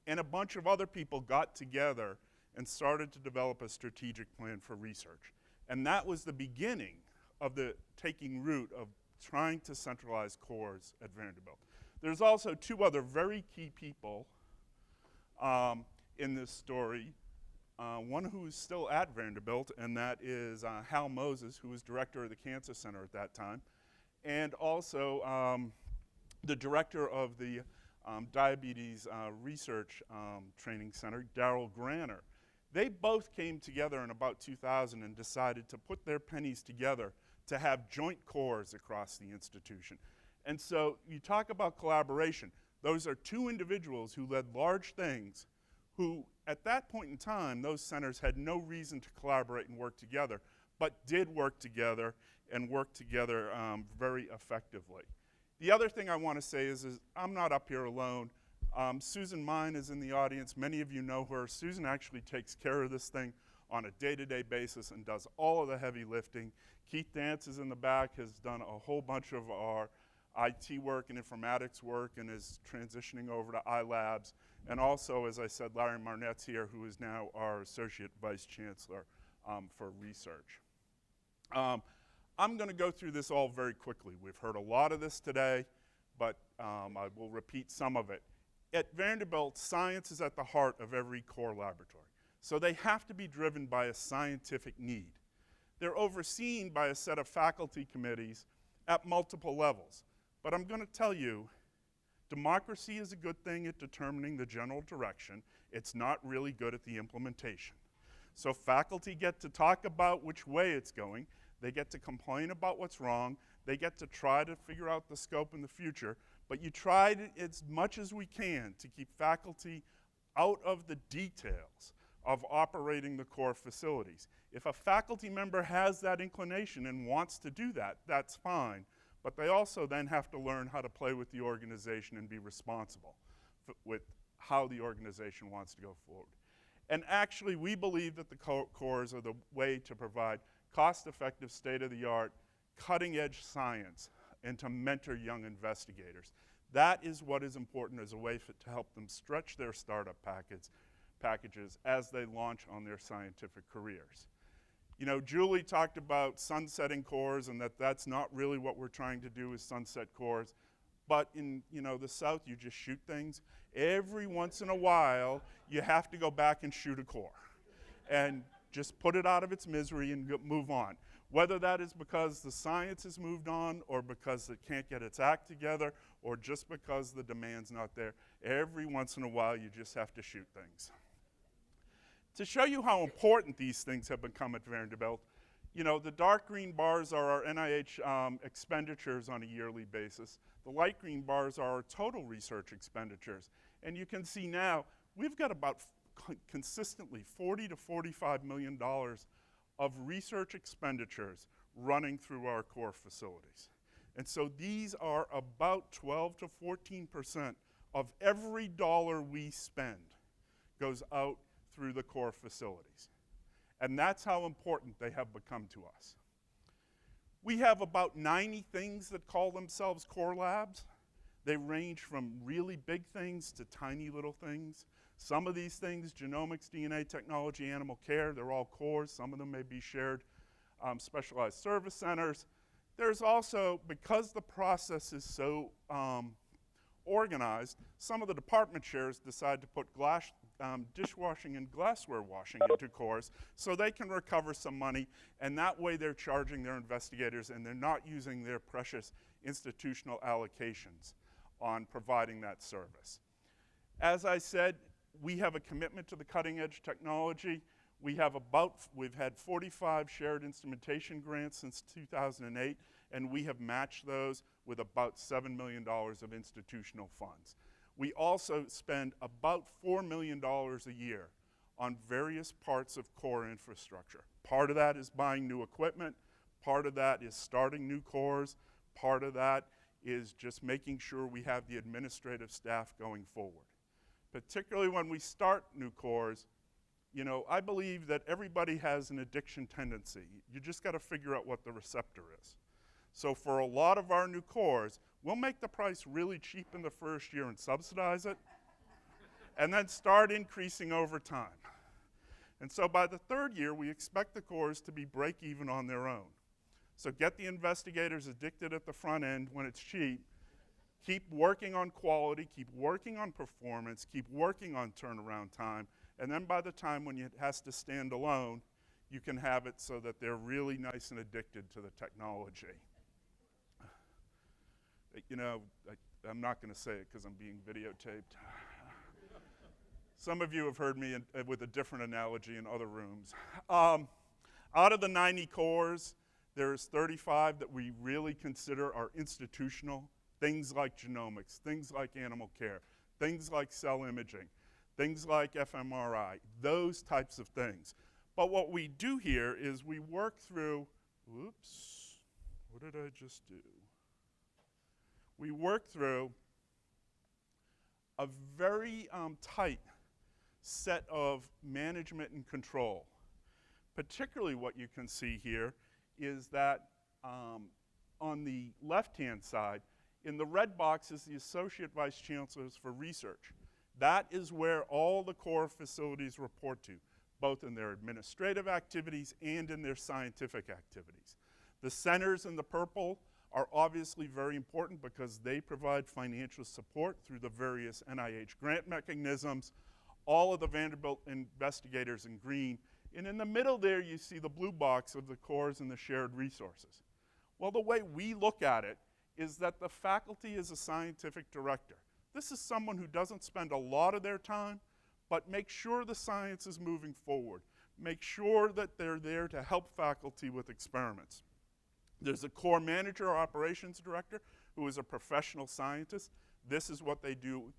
Speaker 5: and a bunch of other people got together and started to develop a strategic plan for research. And that was the beginning of the taking root of trying to centralize cores at Vanderbilt. There's also two other very key people in this story. One who is still at Vanderbilt, and that is Hal Moses, who was director of the Cancer Center at that time, and also the director of the Diabetes Research Training Center, Darrell Granner. They both came together in about 2000 and decided to put their pennies together to have joint cores across the institution. And so you talk about collaboration. Those are two individuals who led large things who, at that point in time, those centers had no reason to collaborate and work together, but did work together and work together very effectively. The other thing I want to say is I'm not up here alone. Susan Mine is in the audience. Many of you know her. Susan actually takes care of this thing on a day-to-day basis and does all of the heavy lifting. Keith Dance is in the back, has done a whole bunch of our IT work and informatics work and is transitioning over to iLabs. And also, as I said, Larry Marnett's here, who is now our Associate Vice Chancellor for Research. I'm going to go through this all very quickly. We've heard a lot of this today, but I will repeat some of it. At Vanderbilt, science is at the heart of every core laboratory. So they have to be driven by a scientific need. They're overseen by a set of faculty committees at multiple levels. But I'm going to tell you, democracy is a good thing at determining the general direction. It's not really good at the implementation. So faculty get to talk about which way it's going. They get to complain about what's wrong. They get to try to figure out the scope in the future. But you try as much as we can to keep faculty out of the details of operating the core facilities. If a faculty member has that inclination and wants to do that, that's fine. But they also then have to learn how to play with the organization and be responsible with how the organization wants to go forward. And actually, we believe that the cores are the way to provide cost-effective, state-of-the-art, cutting-edge science and to mentor young investigators. That is what is important as a way to help them stretch their startup packages as they launch on their scientific careers. You know, Julie talked about sunsetting cores and that's not really what we're trying to do is sunset cores. But in the South, you just shoot things. Every once in a while, you have to go back and shoot a core and just put it out of its misery and move on. Whether that is because the science has moved on or because it can't get its act together or just because the demand's not there, every once in a while, you just have to shoot things. To show you how important these things have become at Vanderbilt, the dark green bars are our NIH expenditures on a yearly basis. The light green bars are our total research expenditures. And you can see now, we've got about consistently $40 to $45 million of research expenditures running through our core facilities. And so these are about 12 to 14% of every dollar we spend goes out through the core facilities. And that's how important they have become to us. We have about 90 things that call themselves core labs. They range from really big things to tiny little things. Some of these things, genomics, DNA technology, animal care, they're all cores. Some of them may be shared specialized service centers. There's also, because the process is so organized, some of the department chairs decide to put dishwashing and glassware washing into cores so they can recover some money, and that way they're charging their investigators and they're not using their precious institutional allocations on providing that service. As I said, we have a commitment to the cutting edge technology. We've had 45 shared instrumentation grants since 2008, and we have matched those with about $7 million of institutional funds. We also spend about $4 million a year on various parts of core infrastructure. Part of that is buying new equipment, part of that is starting new cores, part of that is just making sure we have the administrative staff going forward. Particularly when we start new cores, you know, I believe that everybody has an addiction tendency. You just got to figure out what the receptor is. So for a lot of our new cores, we'll make the price really cheap in the first year and subsidize it, and then start increasing over time. And so by the third year, we expect the cores to be break even on their own. So get the investigators addicted at the front end when it's cheap, keep working on quality, keep working on performance, keep working on turnaround time, and then by the time when it has to stand alone, you can have it so that they're really nice and addicted to the technology. You know, I'm not going to say it because I'm being videotaped. Some of you have heard me with a different analogy in other rooms. Out of the 90 cores, there's 35 that we really consider are institutional. Things like genomics, things like animal care, things like cell imaging, things like fMRI, those types of things. But what we do here is we work through, whoops, what did I just do? We work through a very tight set of management and control. Particularly what you can see here is that on the left-hand side, in the red box is the Associate Vice Chancellors for Research. That is where all the core facilities report to, both in their administrative activities and in their scientific activities. The centers in the purple are obviously very important because they provide financial support through the various NIH grant mechanisms, all of the Vanderbilt investigators in green, and in the middle there you see the blue box of the cores and the shared resources. Well, the way we look at it is that the faculty is a scientific director. This is someone who doesn't spend a lot of their time, but make sure the science is moving forward. Make sure that they're there to help faculty with experiments. There's a core manager or operations director who is a professional scientist. This is what they do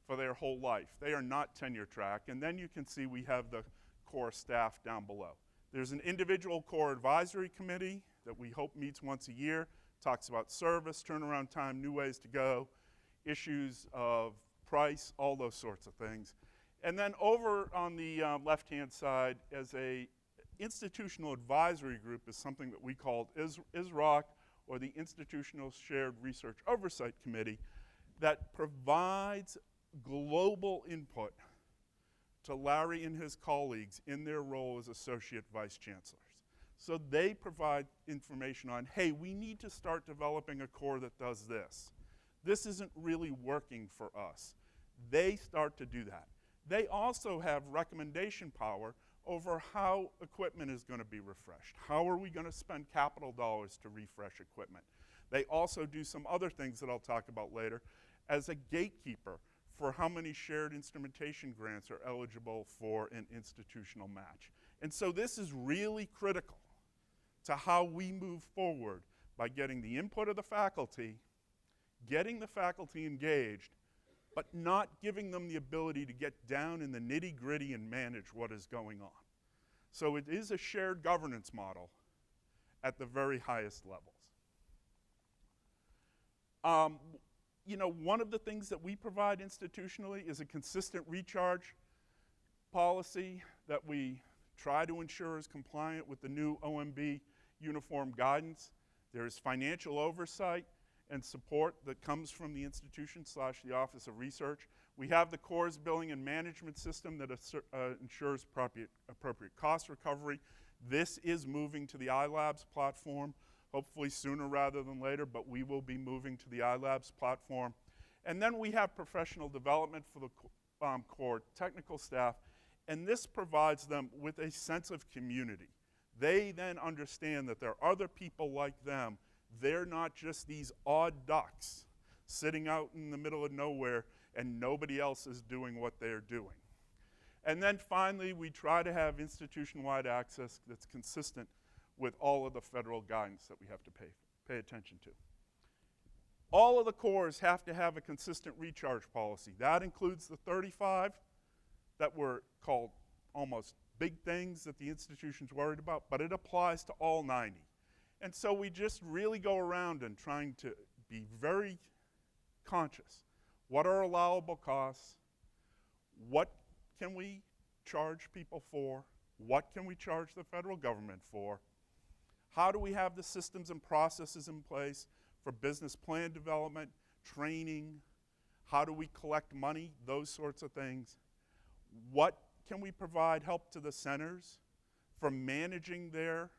Speaker 5: for their whole life. They are not tenure track. And then you can see we have the core staff down below. There's an individual core advisory committee that we hope meets once a year, talks about service, turnaround time, new ways to go, issues of price, all those sorts of things. And then over on the left-hand side, as a institutional advisory group is something that we called ISROC, or the Institutional Shared Research Oversight Committee, that provides global input to Larry and his colleagues in their role as Associate Vice Chancellors. So they provide information on, hey, we need to start developing a core that does this. This isn't really working for us. They start to do that. They also have recommendation power over how equipment is going to be refreshed. How are we going to spend capital dollars to refresh equipment? They also do some other things that I'll talk about later as a gatekeeper for how many shared instrumentation grants are eligible for an institutional match. And so this is really critical to how we move forward by getting the input of the faculty, getting the faculty engaged, but not giving them the ability to get down in the nitty-gritty and manage what is going on. So it is a shared governance model at the very highest levels. You know, one of the things that we provide institutionally is a consistent recharge policy that we try to ensure is compliant with the new OMB uniform guidance. There is financial oversight and support that comes from the institution / the Office of Research. We have the core's billing and management system that ensures appropriate cost recovery. This is moving to the iLabs platform, hopefully sooner rather than later, but we will be moving to the iLabs platform. And then we have professional development for the core technical staff, and this provides them with a sense of community. They then understand that there are other people like them. They're not just these odd ducks sitting out in the middle of nowhere and nobody else is doing what they're doing. And then finally, we try to have institution-wide access that's consistent with all of the federal guidance that we have to pay attention to. All of the cores have to have a consistent recharge policy. That includes the 35 that were called almost big things that the institution's worried about, but it applies to all 90. And so we just really go around and trying to be very conscious. What are allowable costs? What can we charge people for? What can we charge the federal government for? How do we have the systems and processes in place for business plan development, training? How do we collect money? Those sorts of things. What can we provide help to the centers for managing their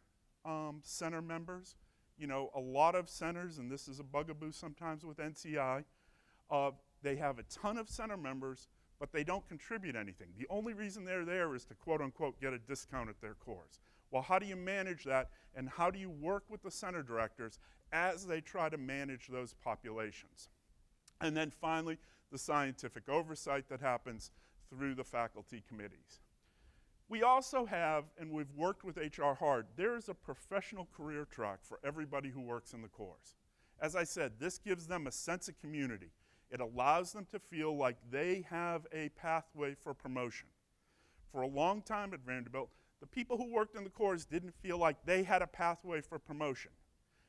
Speaker 5: center members? You know, a lot of centers, and this is a bugaboo sometimes with NCI, they have a ton of center members, but they don't contribute anything. The only reason they're there is to quote unquote get a discount at their cores. Well, how do you manage that, and how do you work with the center directors as they try to manage those populations? And then finally, the scientific oversight that happens through the faculty committees. We also have, and we've worked with HR hard, there is a professional career track for everybody who works in the cores. As I said, this gives them a sense of community. It allows them to feel like they have a pathway for promotion. For a long time at Vanderbilt, the people who worked in the cores didn't feel like they had a pathway for promotion.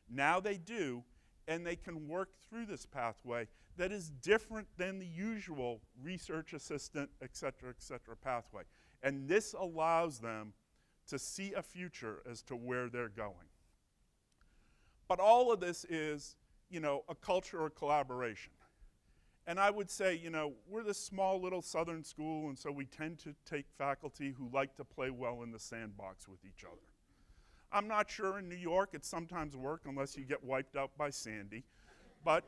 Speaker 5: Now they do, and they can work through this pathway that is different than the usual research assistant, et cetera, pathway. And this allows them to see a future as to where they're going. But all of this is, you know, a culture of collaboration. And I would say, you know, we're this small little southern school, and so we tend to take faculty who like to play well in the sandbox with each other. I'm not sure in New York it sometimes works unless you get wiped out by Sandy. But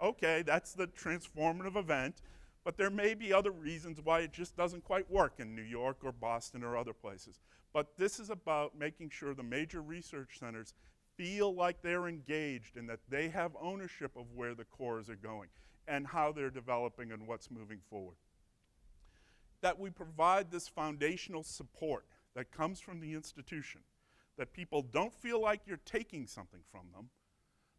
Speaker 5: okay, that's the transformative event. But there may be other reasons why it just doesn't quite work in New York or Boston or other places. But this is about making sure the major research centers feel like they're engaged and that they have ownership of where the cores are going and how they're developing and what's moving forward. That we provide this foundational support that comes from the institution, that people don't feel like you're taking something from them,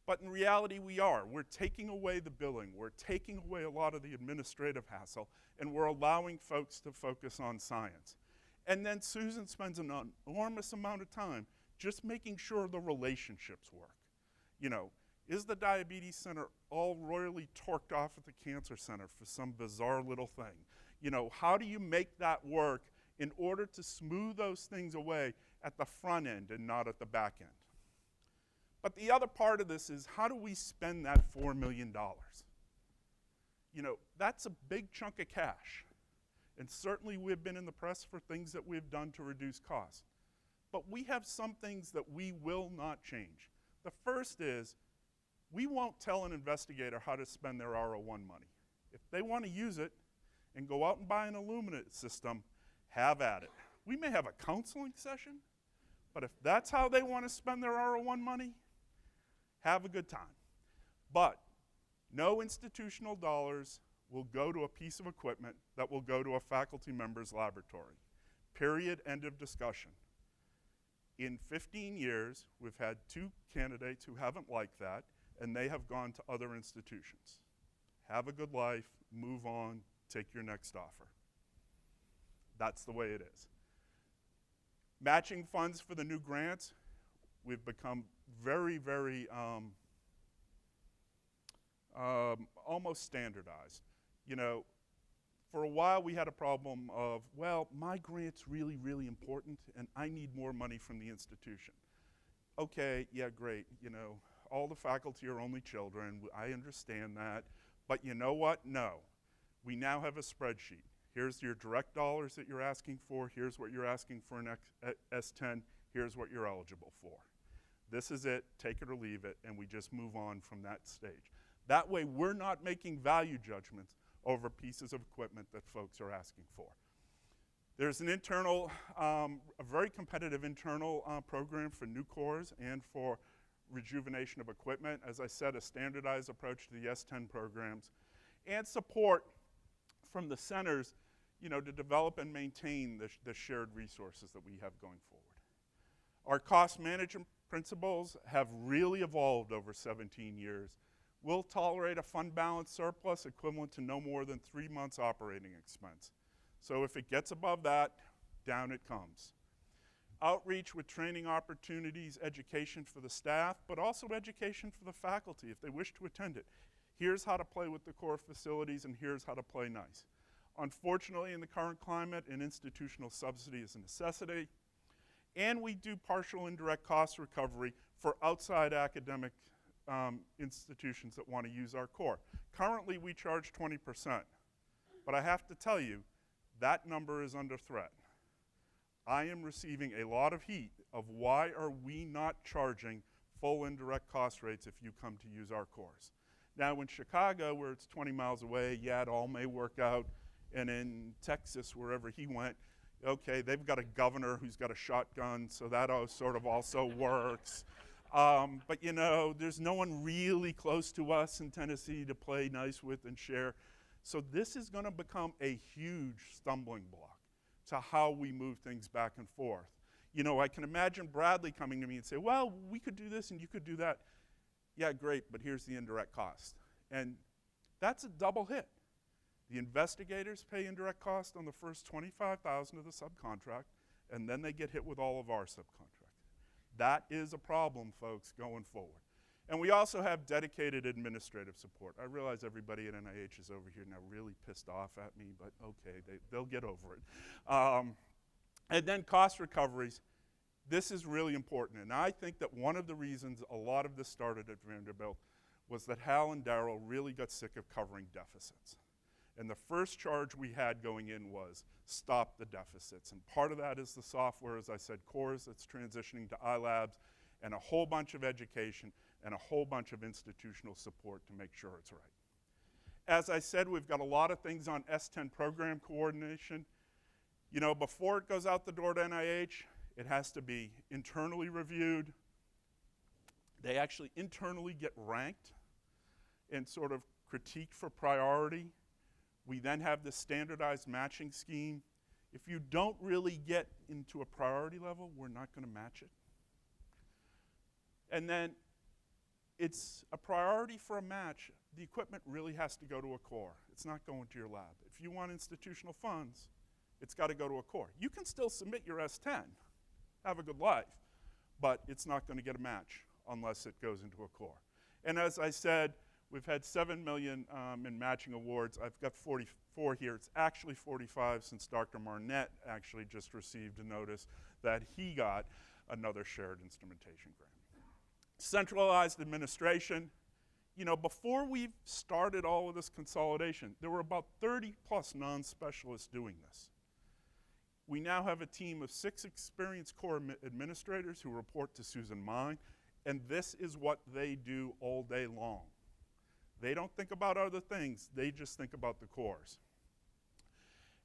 Speaker 5: but in reality we are. We're taking away the billing, we're taking away a lot of the administrative hassle, and we're allowing folks to focus on science. And then Susan spends an enormous amount of time just making sure the relationships work. You know, is the diabetes center all royally torqued off at the cancer center for some bizarre little thing? You know, how do you make that work in order to smooth those things away at the front end and not at the back end? But the other part of this is, how do we spend that $4 million? You know, that's a big chunk of cash. And certainly we've been in the press for things that we've done to reduce costs. But we have some things that we will not change. The first is, we won't tell an investigator how to spend their R01 money. If they want to use it and go out and buy an Illumina system, have at it. We may have a counseling session, but if that's how they want to spend their R01 money, have a good time. But no institutional dollars will go to a piece of equipment that will go to a faculty member's laboratory. Period, end of discussion. In 15 years, we've had 2 candidates who haven't liked that, and they have gone to other institutions. Have a good life, move on, take your next offer. That's the way it is. Matching funds for the new grants, we've become very, very almost standardized. You know, for a while we had a problem of, well, my grant's really, really important and I need more money from the institution. Okay, yeah, great, you know, all the faculty are only children, I understand that, but you know what? No. We now have a spreadsheet. Here's your direct dollars that you're asking for, here's what you're asking for an S10, here's what you're eligible for. This is it, take it or leave it, and we just move on from that stage. That way we're not making value judgments, over pieces of equipment that folks are asking for. There's an internal, a very competitive internal program for new cores and for rejuvenation of equipment. As I said, a standardized approach to the S10 programs, and support from the centers, you know, to develop and maintain the shared resources that we have going forward. Our cost management principles have really evolved over 17 years. We'll tolerate a fund balance surplus equivalent to no more than 3 months operating expense. So if it gets above that, down it comes. Outreach with training opportunities, education for the staff, but also education for the faculty if they wish to attend it. Here's how to play with the core facilities, and here's how to play nice. Unfortunately, in the current climate, an institutional subsidy is a necessity. And we do partial indirect cost recovery for outside academic institutions that want to use our core. Currently, we charge 20%. But I have to tell you, that number is under threat. I am receiving a lot of heat of why are we not charging full indirect cost rates if you come to use our cores. Now in Chicago, where it's 20 miles away, yeah, it all may work out. And in Texas, wherever he went, okay, they've got a governor who's got a shotgun, so that sort of also works. But you know, there's no one really close to us in Tennessee to play nice with and share. So this is going to become a huge stumbling block to how we move things back and forth. You know, I can imagine Bradley coming to me and say, well, we could do this and you could do that. Yeah, great, but here's the indirect cost. And that's a double hit. The investigators pay indirect cost on the first $25,000 of the subcontract, and then they get hit with all of our subcontract. That is a problem, folks, going forward. And we also have dedicated administrative support. I realize everybody at NIH is over here now really pissed off at me, but okay, they'll get over it. And then cost recoveries. This is really important, and I think that one of the reasons a lot of this started at Vanderbilt was that Hal and Darryl really got sick of covering deficits. And the first charge we had going in was stop the deficits. And part of that is the software, as I said, cores that's transitioning to iLabs, and a whole bunch of education and a whole bunch of institutional support to make sure it's right. As I said, we've got a lot of things on S10 program coordination. You know, before it goes out the door to NIH, it has to be internally reviewed. They actually internally get ranked and sort of critiqued for priority. We then have this standardized matching scheme. If you don't really get into a priority level, we're not going to match it. And then it's a priority for a match. The equipment really has to go to a core. It's not going to your lab. If you want institutional funds, it's got to go to a core. You can still submit your S10, have a good life, but it's not going to get a match unless it goes into a core. And as I said, we've had $7 million in matching awards. I've got 44 here. It's actually 45 since Dr. Marnett actually just received a notice that he got another shared instrumentation grant. Centralized administration. You know, before we started all of this consolidation, there were about 30 plus non-specialists doing this. We now have a team of 6 experienced core administrators who report to Susan Mine, and this is what they do all day long. They don't think about other things, they just think about the cores.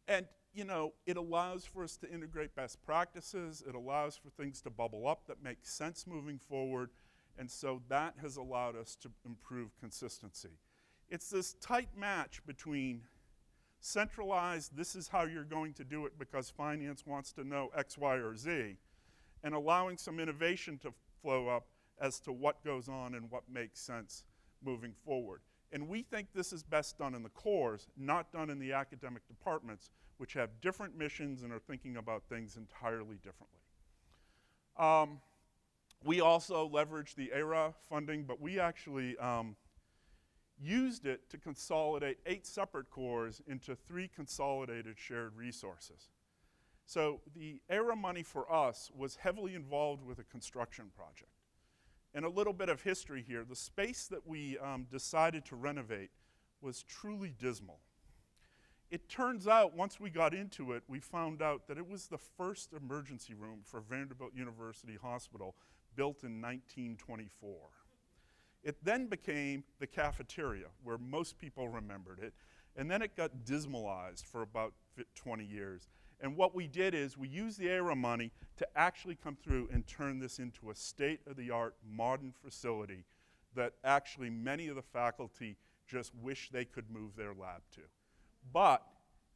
Speaker 5: And you know, it allows for us to integrate best practices, it allows for things to bubble up that make sense moving forward, and so that has allowed us to improve consistency. It's this tight match between centralized, this is how you're going to do it because finance wants to know X, Y, or Z, and allowing some innovation to flow up as to what goes on and what makes sense moving forward. And we think this is best done in the cores, not done in the academic departments, which have different missions and are thinking about things entirely differently. We also leverage the ARA funding, but we actually used it to consolidate 8 separate cores into 3 consolidated shared resources. So the ARA money for us was heavily involved with a construction project. And a little bit of history here, the space that we decided to renovate was truly dismal. It turns out, once we got into it, we found out that it was the first emergency room for Vanderbilt University Hospital, built in 1924. It then became the cafeteria, where most people remembered it, And then it got dismalized for about 20 years. And what we did is we used the ARA money to actually come through and turn this into a state-of-the-art modern facility that actually many of the faculty just wish they could move their lab to. But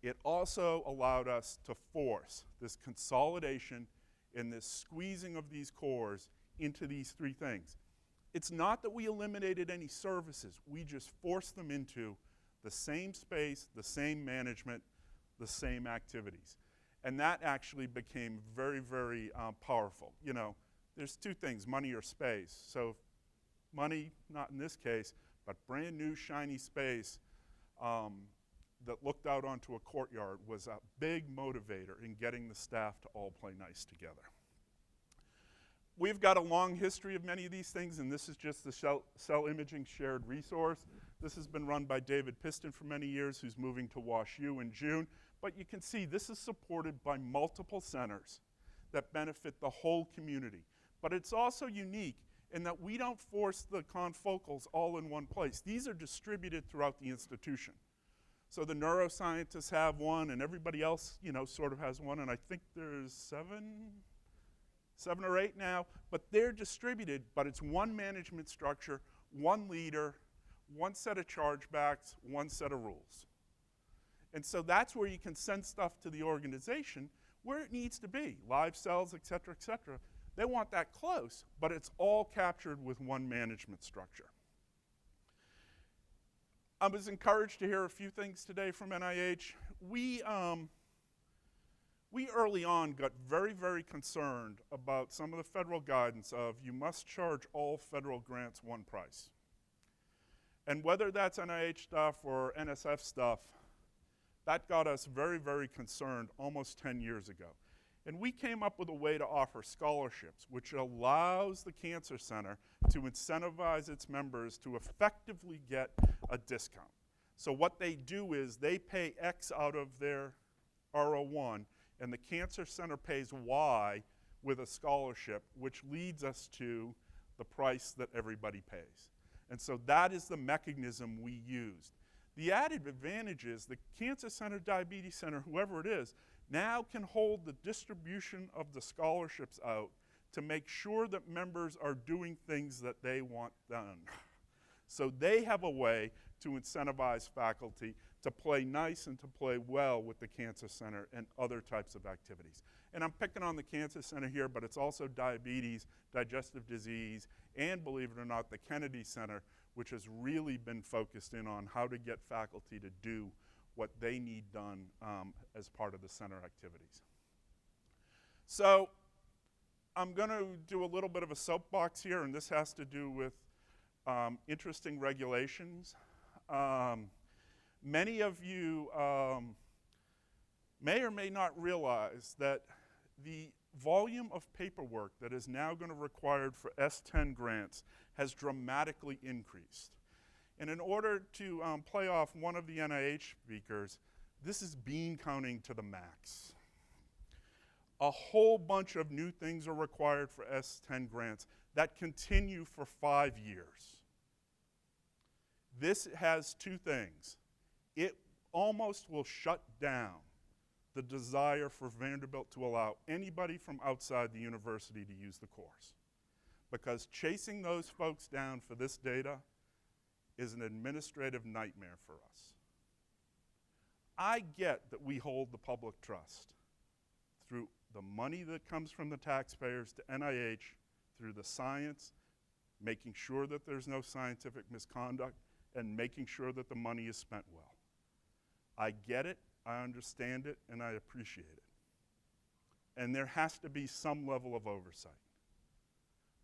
Speaker 5: it also allowed us to force this consolidation and this squeezing of these cores into these three things. It's not that we eliminated any services, we just forced them into the same space, the same management, the same activities. And that actually became very, very powerful. You know, there's two things, money or space. So money, not in this case, but brand new shiny space that looked out onto a courtyard was a big motivator in getting the staff to all play nice together. We've got a long history of many of these things, and this is just the cell imaging shared resource. This has been run by David Piston for many years, who's moving to WashU in June. But you can see this is supported by multiple centers that benefit the whole community. But it's also unique in that we don't force the confocals all in one place. These are distributed throughout the institution. So the neuroscientists have one, and everybody else, you know, sort of has one, and I think there's seven or eight now, but they're distributed, but it's one management structure, one leader, one set of chargebacks, one set of rules. And so that's where you can send stuff to the organization where it needs to be, live cells, et cetera, et cetera. They want that close, but it's all captured with one management structure. I was encouraged to hear a few things today from NIH. We early on got very, very concerned about some of the federal guidance of you must charge all federal grants one price. And whether that's NIH stuff or NSF stuff, that got us very, very concerned almost 10 years ago. And we came up with a way to offer scholarships, which allows the Cancer Center to incentivize its members to effectively get a discount. So what they do is they pay X out of their R01, and the Cancer Center pays Y with a scholarship, which leads us to the price that everybody pays. And so that is the mechanism we used. The added advantage is the Cancer Center, Diabetes Center, whoever it is, now can hold the distribution of the scholarships out to make sure that members are doing things that they want done. So they have a way to incentivize faculty to play nice and to play well with the Cancer Center and other types of activities. And I'm picking on the Cancer Center here, but it's also diabetes, digestive disease, and believe it or not, the Kennedy Center, which has really been focused in on how to get faculty to do what they need done as part of the center activities. So I'm going to do a little bit of a soapbox here, and this has to do with interesting regulations. Many of you may or may not realize that the volume of paperwork that is now going to be required for S10 grants has dramatically increased. And in order to play off one of the NIH speakers, this is bean counting to the max. A whole bunch of new things are required for S10 grants that continue for 5 years. This has two things. It almost will shut down the desire for Vanderbilt to allow anybody from outside the university to use the course. Because chasing those folks down for this data is an administrative nightmare for us. I get that we hold the public trust through the money that comes from the taxpayers to NIH, through the science, making sure that there's no scientific misconduct, and making sure that the money is spent well. I get it, I understand it, and I appreciate it. And there has to be some level of oversight.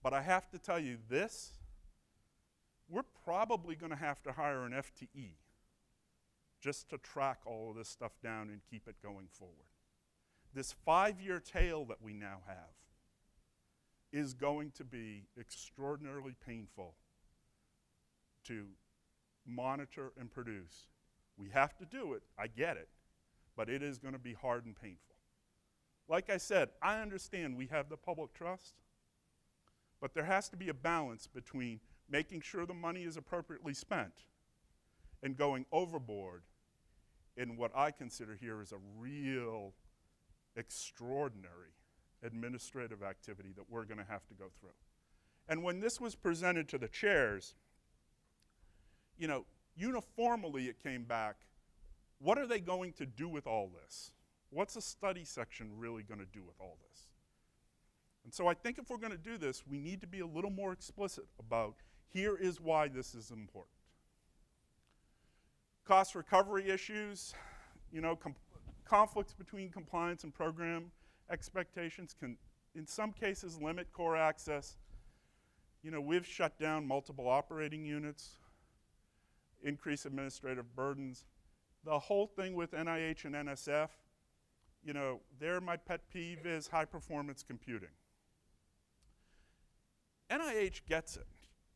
Speaker 5: But I have to tell you this, we're probably going to have to hire an FTE just to track all of this stuff down and keep it going forward. This 5-year tail that we now have is going to be extraordinarily painful to monitor and produce. We have to do it, I get it, but it is going to be hard and painful. Like I said, I understand we have the public trust, but there has to be a balance between making sure the money is appropriately spent and going overboard in what I consider here is a real extraordinary administrative activity that we're going to have to go through. And when this was presented to the chairs, you know, uniformly it came back, what are they going to do with all this? What's a study section really going to do with all this? And so I think if we're going to do this, we need to be a little more explicit about here is why this is important. Cost recovery issues, you know, conflicts between compliance and program expectations can, in some cases, limit core access. You know, we've shut down multiple operating units, increase administrative burdens. The whole thing with NIH and NSF, you know, there my pet peeve is high-performance computing. NIH gets it.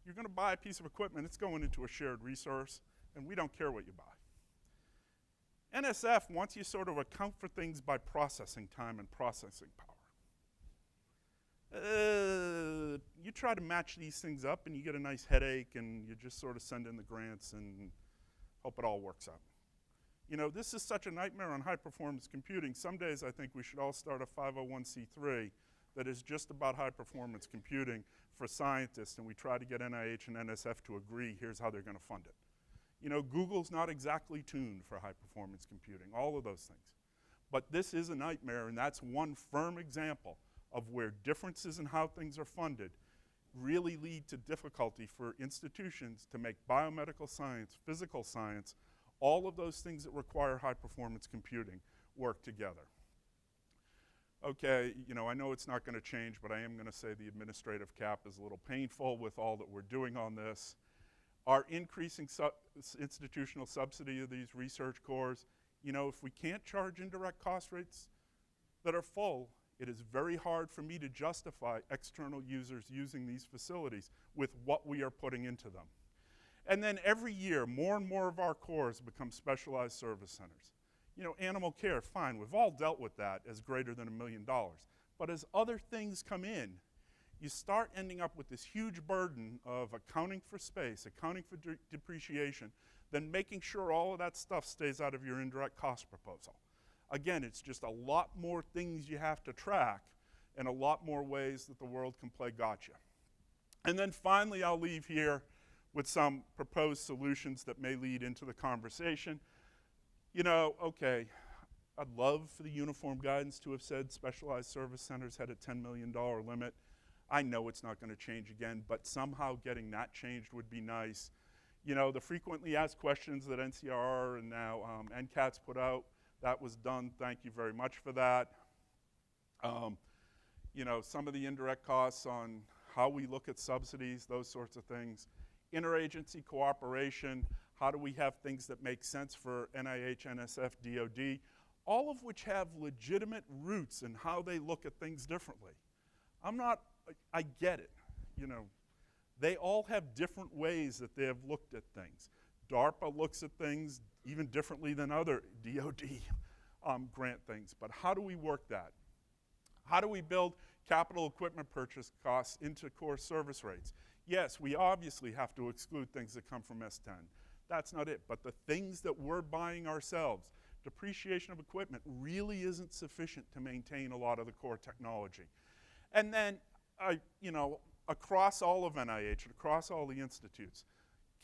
Speaker 5: You're going to buy a piece of equipment, it's going into a shared resource, and we don't care what you buy. NSF wants you sort of account for things by processing time and processing power. You try to match these things up and you get a nice headache and you just sort of send in the grants and hope it all works out. You know, this is such a nightmare on high performance computing. Some days I think we should all start a 501c3 that is just about high performance computing for scientists, and we try to get NIH and NSF to agree, here's how they're going to fund it. You know, Google's not exactly tuned for high performance computing, all of those things. But this is a nightmare, and that's one firm example of where differences in how things are funded really lead to difficulty for institutions to make biomedical science, physical science, all of those things that require high performance computing work together. Okay, you know, I know it's not going to change, but I am going to say the administrative cap is a little painful with all that we're doing on this. Our increasing institutional subsidy of these research cores, you know, if we can't charge indirect cost rates that are full, it is very hard for me to justify external users using these facilities with what we are putting into them. And then every year, more and more of our cores become specialized service centers. You know, animal care, fine, we've all dealt with that as greater than $1 million. But as other things come in, you start ending up with this huge burden of accounting for space, accounting for depreciation, then making sure all of that stuff stays out of your indirect cost proposal. Again, it's just a lot more things you have to track and a lot more ways that the world can play gotcha. And then finally, I'll leave here with some proposed solutions that may lead into the conversation. You know, okay, I'd love for the uniform guidance to have said specialized service centers had a $10 million limit. I know it's not going to change again, but somehow getting that changed would be nice. You know, the frequently asked questions that NCRR and now NCATS put out, that was done. Thank you very much for that. You know, some of the indirect costs on how we look at subsidies, those sorts of things. Interagency cooperation, how do we have things that make sense for NIH, NSF, DOD, all of which have legitimate roots in how they look at things differently. I get it, you know. They all have different ways that they have looked at things. DARPA looks at things even differently than other DOD grant things, but how do we work that? How do we build capital equipment purchase costs into core service rates? Yes, we obviously have to exclude things that come from S10. That's not it, but the things that we're buying ourselves, depreciation of equipment really isn't sufficient to maintain a lot of the core technology. And then, you know, across all of NIH, across all the institutes,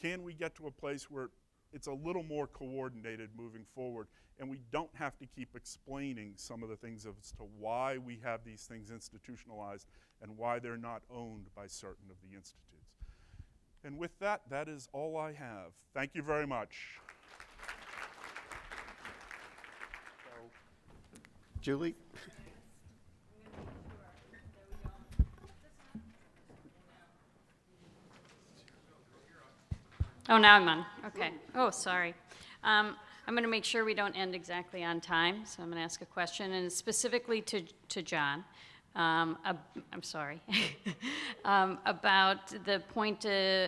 Speaker 5: can we get to a place where it's a little more coordinated moving forward and we don't have to keep explaining some of the things as to why we have these things institutionalized and why they're not owned by certain of the institutes. And with that, that is all I have. Thank you very much.
Speaker 1: Julie?
Speaker 6: Oh, now I'm on. Okay. Oh, sorry. I'm going to make sure we don't end exactly on time, so I'm going to ask a question, and it's specifically to John. I'm sorry. About the point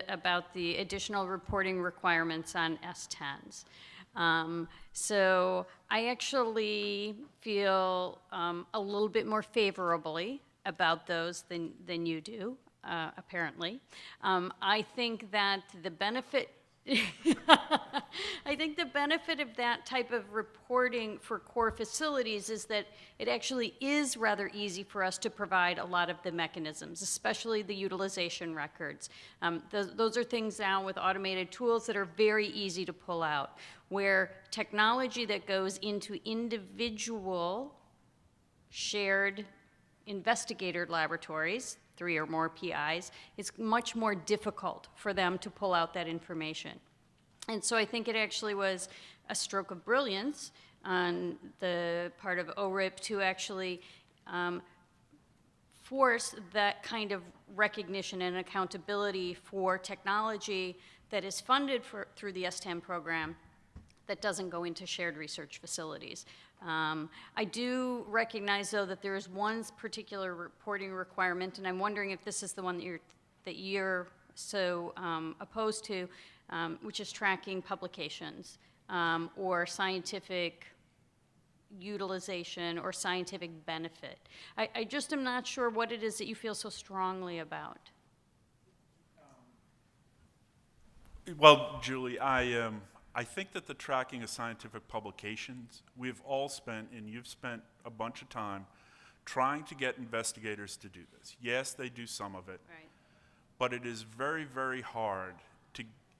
Speaker 6: about the additional reporting requirements on S10s. So I actually feel a little bit more favorably about those than you do. Apparently. I think that the benefit I think the benefit of that type of reporting for core facilities is that it actually is rather easy for us to provide a lot of the mechanisms, especially the utilization records. Those are things now with automated tools that are very easy to pull out, where technology that goes into individual shared investigator laboratories, 3 or more PIs, it's much more difficult for them to pull out that information. And so I think it actually was a stroke of brilliance on the part of ORIP to actually force that kind of recognition and accountability for technology that is funded through the S10 program that doesn't go into shared research facilities. I do recognize, though, that there is one particular reporting requirement, and I'm wondering if this is the one that you're so opposed to, which is tracking publications or scientific utilization or scientific benefit. I just am not sure what it is that you feel so strongly about.
Speaker 5: Well, Julie, I think that the tracking of scientific publications, we've all spent, and you've spent a bunch of time, trying to get investigators to do this. Yes, they do some of it,
Speaker 6: Right.
Speaker 5: but it is very, very hard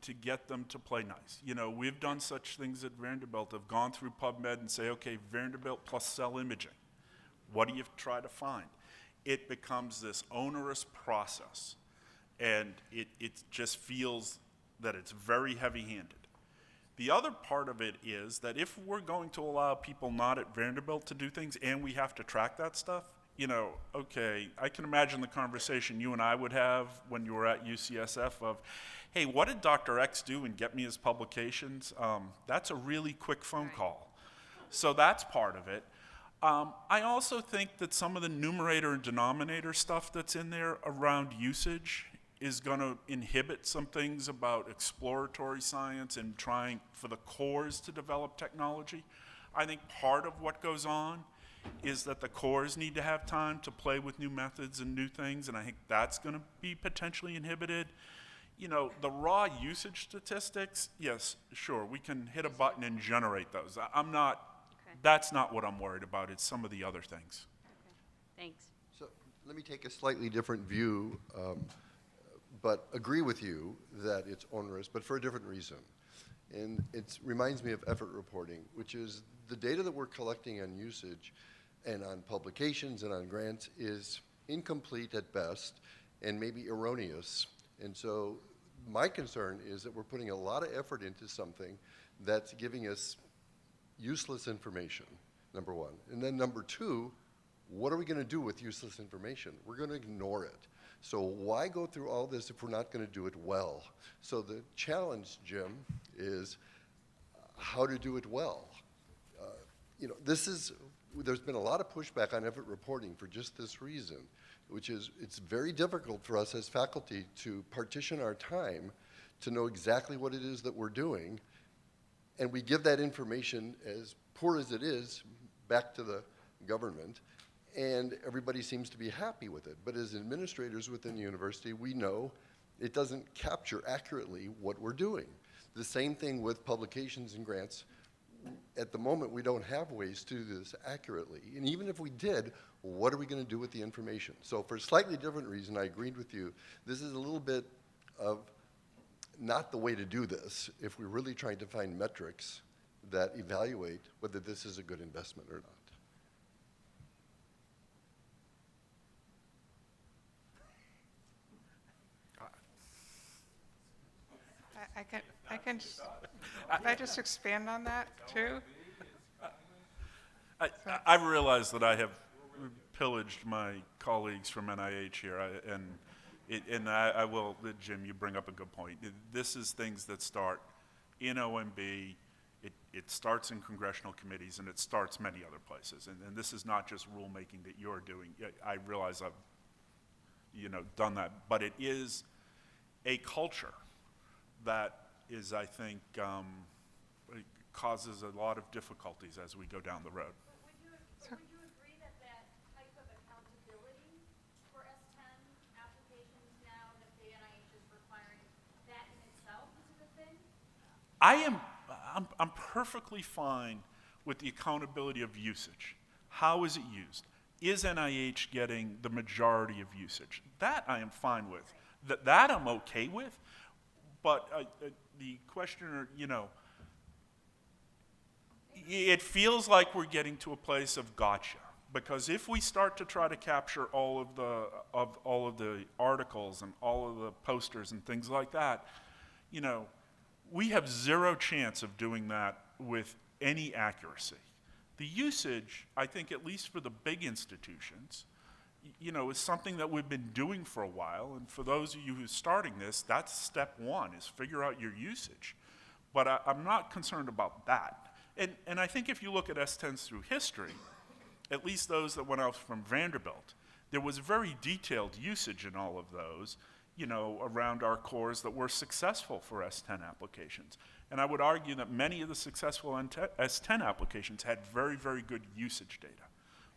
Speaker 5: to get them to play nice. You know, we've done such things at Vanderbilt, have gone through PubMed and say, okay, Vanderbilt plus cell imaging. What do you try to find? It becomes this onerous process, and it just feels that it's very heavy-handed. The other part of it is that if we're going to allow people not at Vanderbilt to do things and we have to track that stuff, you know, okay, I can imagine the conversation you and I would have when you were at UCSF of, hey, what did Dr. X do and get me his publications? That's a really quick phone call. So that's part of it. I also think that some of the numerator and denominator stuff that's in there around usage is going to inhibit some things about exploratory science and trying for the cores to develop technology. I think part of what goes on is that the cores need to have time to play with new methods and new things, and I think that's going to be potentially inhibited. You know, the raw usage statistics, yes, sure, we can hit a button and generate those. I'm not, that's not what I'm worried about. It's some of the other things.
Speaker 6: Okay. Thanks.
Speaker 7: So let me take a slightly different view, but agree with you that it's onerous, but for a different reason. And it reminds me of effort reporting, which is the data that we're collecting on usage and on publications and on grants is incomplete at best and maybe erroneous. And so my concern is that we're putting a lot of effort into something that's giving us useless information, number one. And then number two, what are we going to do with useless information? We're going to ignore it. So why go through all this if we're not going to do it well? So the challenge, Jim, is how to do it well. You know, there's been a lot of pushback on effort reporting for just this reason, which is it's very difficult for us as faculty to partition our time to know exactly what it is that we're doing, and we give that information, as poor as it is, back to the government, and everybody seems to be happy with it. But as administrators within the university, we know it doesn't capture accurately what we're doing. The same thing with publications and grants. At the moment, we don't have ways to do this accurately. And even if we did, what are we going to do with the information? So for a slightly different reason, I agreed with you. This is a little bit of not the way to do this if we're really trying to find metrics that evaluate whether this is a good investment or not.
Speaker 8: Can I just expand on that too?
Speaker 5: I realize that I have pillaged my colleagues from NIH here, and I will, Jim, you bring up a good point. This is things that start in OMB, it starts in congressional committees, and it starts many other places. And this is not just rulemaking that you're doing. I realize I've, done that, but it is a culture that is, I think, causes a lot of difficulties as we go down the road.
Speaker 6: Would you agree that that type of accountability for S10 applications now that the NIH is requiring, that in itself is a good thing?
Speaker 5: I'm perfectly fine with the accountability of usage. How is it used? Is NIH getting the majority of usage? That I am fine with. That I'm okay with. But the questioner, you know, it feels like we're getting to a place of gotcha. Because if we start to try to capture all of the articles and all of the posters and things like that, you know, we have zero chance of doing that with any accuracy. The usage, I think, at least for the big institutions, you know, is something that we've been doing for a while. And for those of you who are starting this, that's step one, is figure out your usage. But I'm not concerned about that. And I think if you look at S10s through history, at least those that went out from Vanderbilt, there was very detailed usage in all of those, you know, around our cores that were successful for S10 applications. And I would argue that many of the successful S10 applications had very, very good usage data.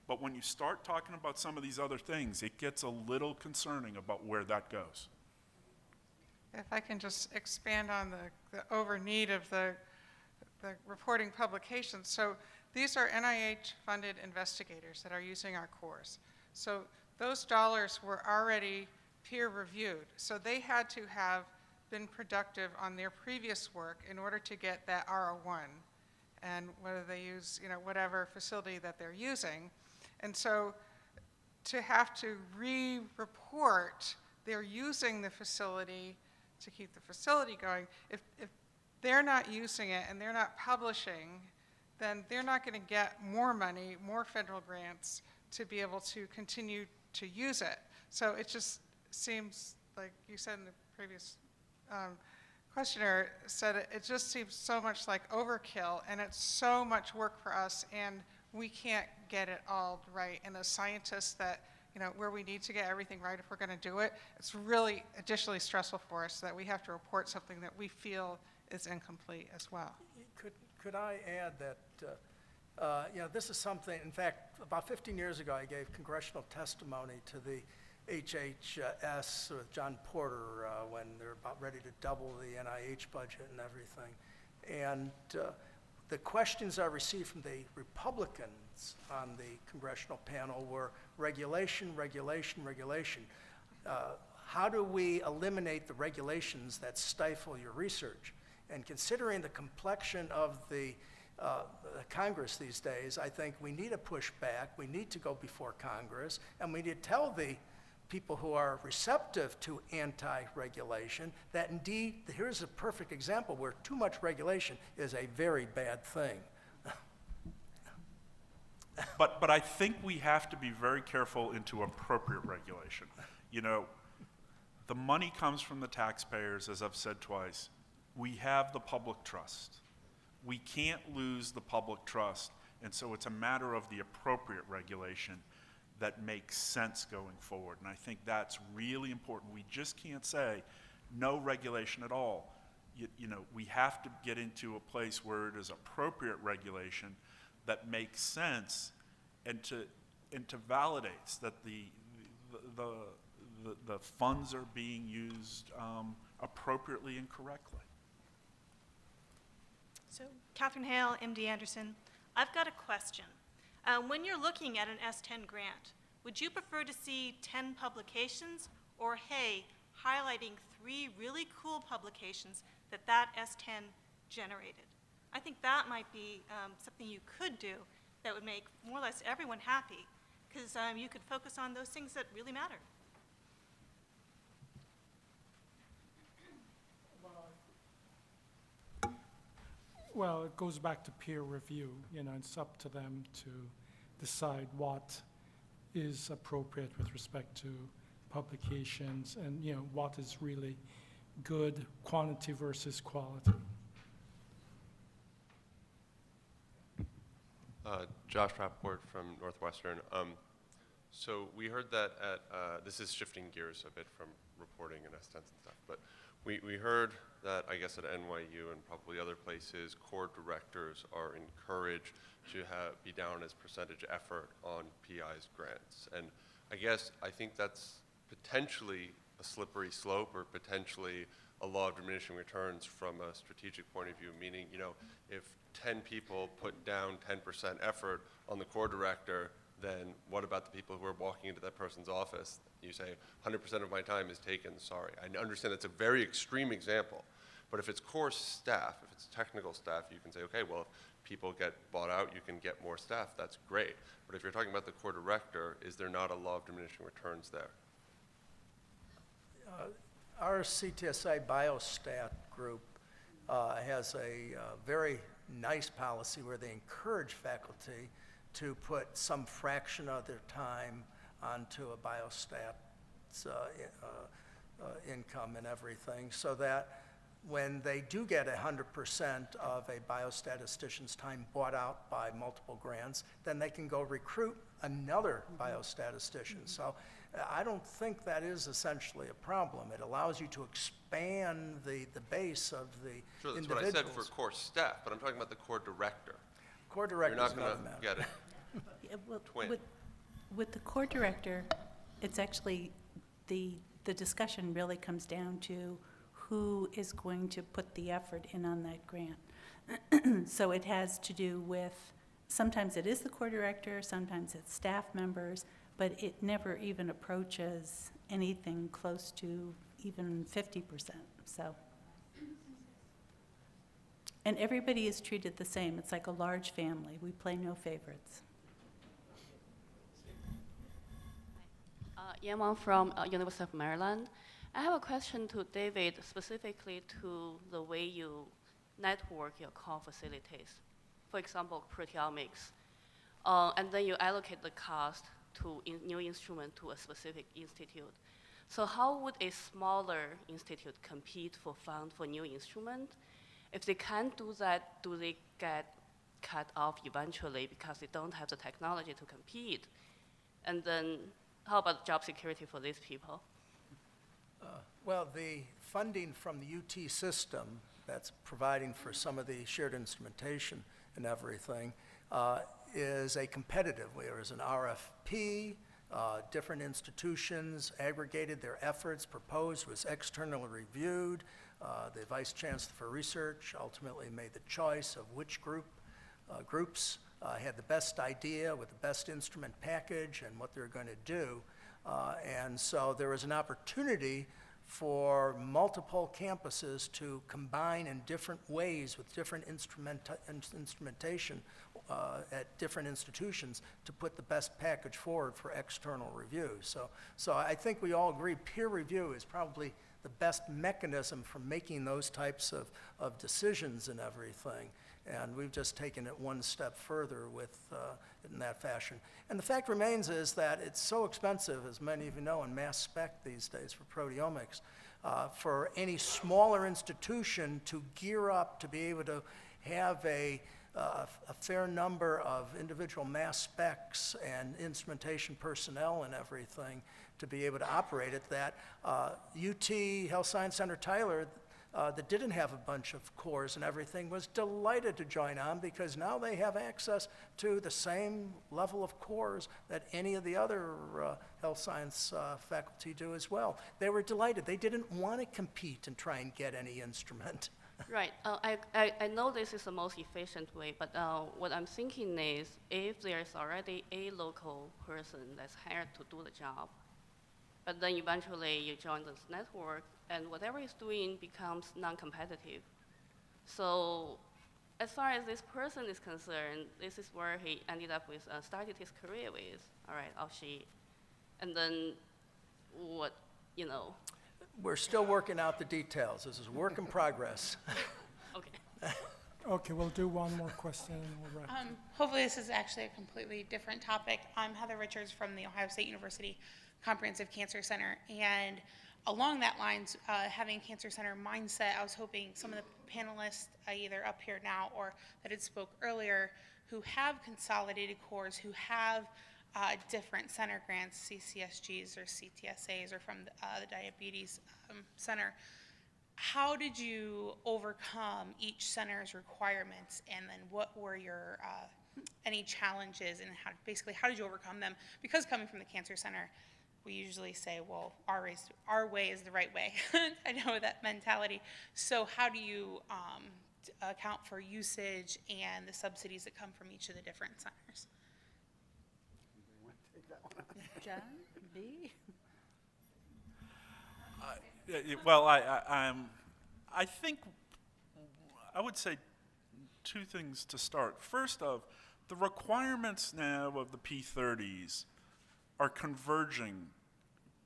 Speaker 5: But when you start talking about some of these other things, it gets a little concerning about where that goes.
Speaker 8: If I can just expand on the over need of the reporting publications. So these are NIH-funded investigators that are using our cores. So those dollars were already peer-reviewed. So they had to have been productive on their previous work in order to get that R01, and whether they use, you know, whatever facility that they're using. And so to have to re-report they're using the facility to keep the facility going, if they're not using it and they're not publishing, then they're not going to get more money, more federal grants to be able to continue to use it. So it just seems, like you said in the previous questioner said, it just seems so much like overkill, and it's so much work for us, and we can't get it all right. And as scientists, that, you know, where we need to get everything right if we're going to do it, it's really additionally stressful for us that we have to report something that we feel is incomplete as well.
Speaker 3: Could I add that, you know, this is something, in fact, about 15 years ago, I gave congressional testimony to the HHS with John Porter when they're about ready to double the NIH budget and everything. And the questions I received from the Republicans on the congressional panel were regulation, regulation, regulation. How do we eliminate the regulations that stifle your research? And considering the complexion of the Congress these days, I think we need to push back, we need to go before Congress, and we need to tell the people who are receptive to anti-regulation that indeed, here's a perfect example where too much regulation is a very bad thing.
Speaker 5: But I think we have to be very careful into appropriate regulation. You know, the money comes from the taxpayers, as I've said twice. We have the public trust. We can't lose the public trust, and so it's a matter of the appropriate regulation that makes sense going forward. And I think that's really important. We just can't say no regulation at all. You know, we have to get into a place where it is appropriate regulation that makes sense and to validates that the funds are being used appropriately and correctly.
Speaker 9: So, Catherine Hale, MD Anderson. I've got a question. When you're looking at an S10 grant, would you prefer to see 10 publications, or, hey, highlighting 3 really cool publications that S10 generated? I think that might be something you could do that would make more or less everyone happy, because you could focus on those things that really matter.
Speaker 10: Well, it goes back to peer review. You know, it's up to them to decide what is appropriate with respect to publications and, you know, what is really good quantity versus quality.
Speaker 11: Josh Rappaport from Northwestern. So we heard that this is shifting gears a bit from reporting and S10s and stuff, but we heard that, I guess, at NYU and probably other places, core directors are encouraged to be down as percentage effort on PI's grants. And I think that's potentially a slippery slope or potentially a law of diminishing returns from a strategic point of view, meaning, if 10 people put down 10% effort on the core director, then what about the people who are walking into that person's office? You say, 100% of my time is taken, sorry. I understand that's a very extreme example, but if it's core staff, if it's technical staff, you can say, okay, well, if people get bought out, you can get more staff, that's great. But if you're talking about the core director, is there not a law of diminishing returns there?
Speaker 3: Our CTSA Biostat group has a very nice policy where they encourage faculty to put some fraction of their time onto a biostat's income and everything, so that when they do get 100% of a biostatistician's time bought out by multiple grants, then they can go recruit another biostatistician. So I don't think that is essentially a problem. It allows you to expand the base of the
Speaker 11: Sure, that's
Speaker 3: individuals.
Speaker 11: what I said for core staff, but I'm talking about the core director.
Speaker 3: Core director
Speaker 11: You're
Speaker 3: is
Speaker 11: not going
Speaker 3: another
Speaker 11: to
Speaker 3: matter.
Speaker 11: get it.
Speaker 2: Yeah, well,
Speaker 11: Twin.
Speaker 2: with the core director, it's actually, the discussion really comes down to who is going to put the effort in on that grant. So it has to do with, sometimes it is the core director, sometimes it's staff members, but it never even approaches anything close to even 50%, so. And everybody is treated the same. It's like a large family. We play no favorites.
Speaker 12: Yan from University of Maryland. I have a question to David, specifically to the way you network your core facilities. For example, proteomics. And then you allocate the cost to new instrument to a specific institute. So how would a smaller institute compete for fund for new instrument? If they can't do that, do they get cut off eventually because they don't have the technology to compete? And then how about job security for these people?
Speaker 3: Well, the funding from the UT system that's providing for some of the shared instrumentation and everything is a competitive. There is an RFP, different institutions aggregated their efforts, proposed, was externally reviewed. The Vice Chancellor for Research ultimately made the choice of which groups had the best idea with the best instrument package and what they're going to do. And so there was an opportunity for multiple campuses to combine in different ways with different instrumentation at different institutions to put the best package forward for external review. So I think we all agree peer review is probably the best mechanism for making those types of decisions and everything. And we've just taken it one step further with in that fashion. And the fact remains is that it's so expensive, as many of you know, in mass spec these days for proteomics, for any smaller institution to gear up to be able to have a fair number of individual mass specs and instrumentation personnel and everything to be able to operate it, that UT Health Science Center Tyler, that didn't have a bunch of cores and everything, was delighted to join on because now they have access to the same level of cores that any of the other health science faculty do as well. They were delighted. They didn't want to compete and try and get any instrument.
Speaker 12: Right. I know this is the most efficient way, but what I'm thinking is if there's already a local person that's hired to do the job, but then eventually you join this network, and whatever he's doing becomes non-competitive. So as far as this person is concerned, this is where he ended up with, started his career with, all right, or she. And then what, you know.
Speaker 3: We're still working out the details. This is work in progress.
Speaker 12: Okay.
Speaker 10: Okay, we'll do one more question and we'll wrap.
Speaker 13: Hopefully this is actually a completely different topic. I'm Heather Richards from the Ohio State University Comprehensive Cancer Center, and along that lines, having cancer center mindset, I was hoping some of the panelists, either up here now or that had spoke earlier, who have consolidated cores, who have different center grants, CCSGs or CTSAs, or from the Diabetes Center, how did you overcome each center's requirements, and then what were your any challenges, and how did you overcome them? Because coming from the Cancer Center, we usually say, well, our way is the right way. I know that mentality. So how do you account for usage and the subsidies that come from each of the different centers?
Speaker 2: John, B?
Speaker 5: Well, I think I would say two things to start. First of, the requirements now of the P30s are converging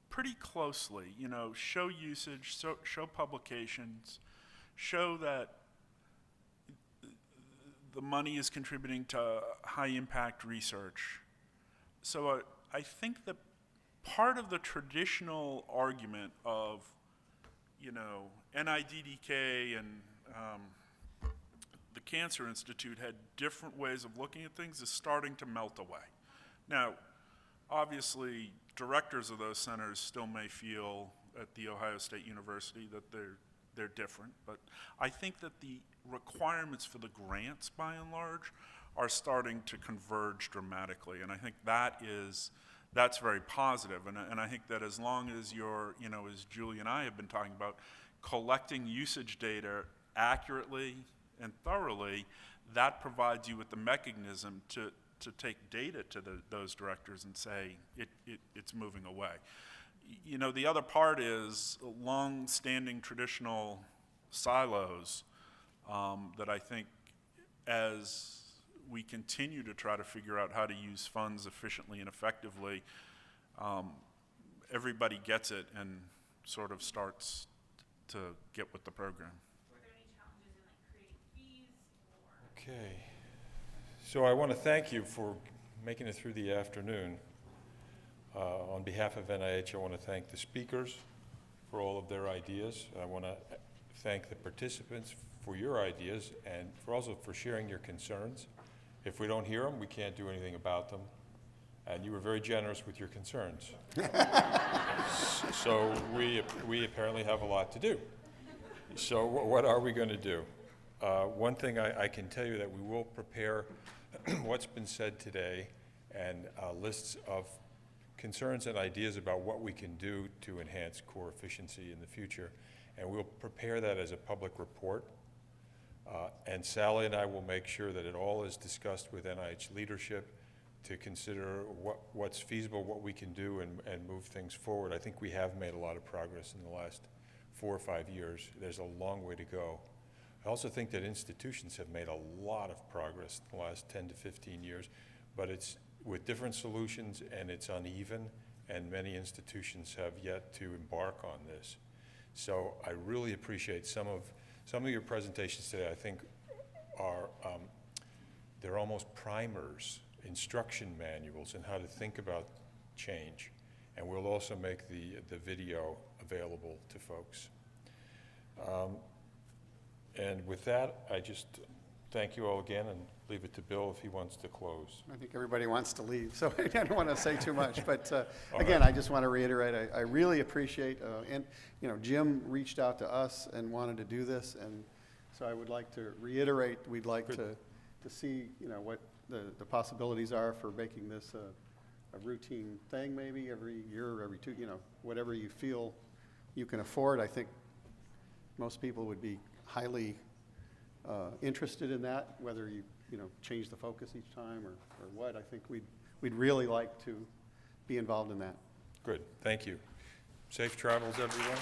Speaker 5: pretty closely. You know, show usage, show publications, show that the money is contributing to high impact research. So I think that part of the traditional argument of, you know, NIDDK and the Cancer Institute had different ways of looking at things is starting to melt away. Now, obviously, directors of those centers still may feel at The Ohio State University that they're different, but I think that the requirements for the grants, by and large, are starting to converge dramatically, and I think that's very positive, and I think that as long as you're, you know, as Julie and I have been talking about, collecting usage data accurately and thoroughly, that provides you with the mechanism to take data to those directors and say it's moving away. You know, the other part is long-standing traditional silos that I think as we continue to try to figure out how to use funds efficiently and effectively, everybody gets it and sort of starts to get with the program.
Speaker 9: Were there any challenges in like creating fees or?
Speaker 14: Okay. So I want to thank you for making it through the afternoon. On behalf of NIH, I want to thank the speakers for all of their ideas. I want to thank the participants for your ideas and also for sharing your concerns. If we don't hear them, we can't do anything about them. And you were very generous with your concerns. So we apparently have a lot to do. So what are we going to do? One thing I can tell you that we will prepare what's been said today and lists of concerns and ideas about what we can do to enhance core efficiency in the future. And we'll prepare that as a public report. And Sally and I will make sure that it all is discussed with NIH leadership to consider what's feasible, what we can do, and move things forward. I think we have made a lot of progress in the last 4 or 5 years. There's a long way to go. I also think that institutions have made a lot of progress in the last 10 to 15 years, but it's with different solutions and it's uneven, and many institutions have yet to embark on this. So I really appreciate some of your presentations today. I think are they're almost primers, instruction manuals in how to think about change, and we'll also make the video available to folks. And with that, I just thank you all again and leave it to Bill if he wants to close.
Speaker 1: I think everybody wants to leave, so I don't want to say too much. But again, I just want to reiterate, I really appreciate, and you know, Jim reached out to us and wanted to do this, and so I would like to reiterate, we'd like to see, you know, what the possibilities are for making this a routine thing, maybe every year or every 2, you know, whatever you feel you can afford. I think most people would be highly interested in that, whether you know, change the focus each time or what. I think we'd really like to be involved in that.
Speaker 14: Good, thank you. Safe travels, everyone.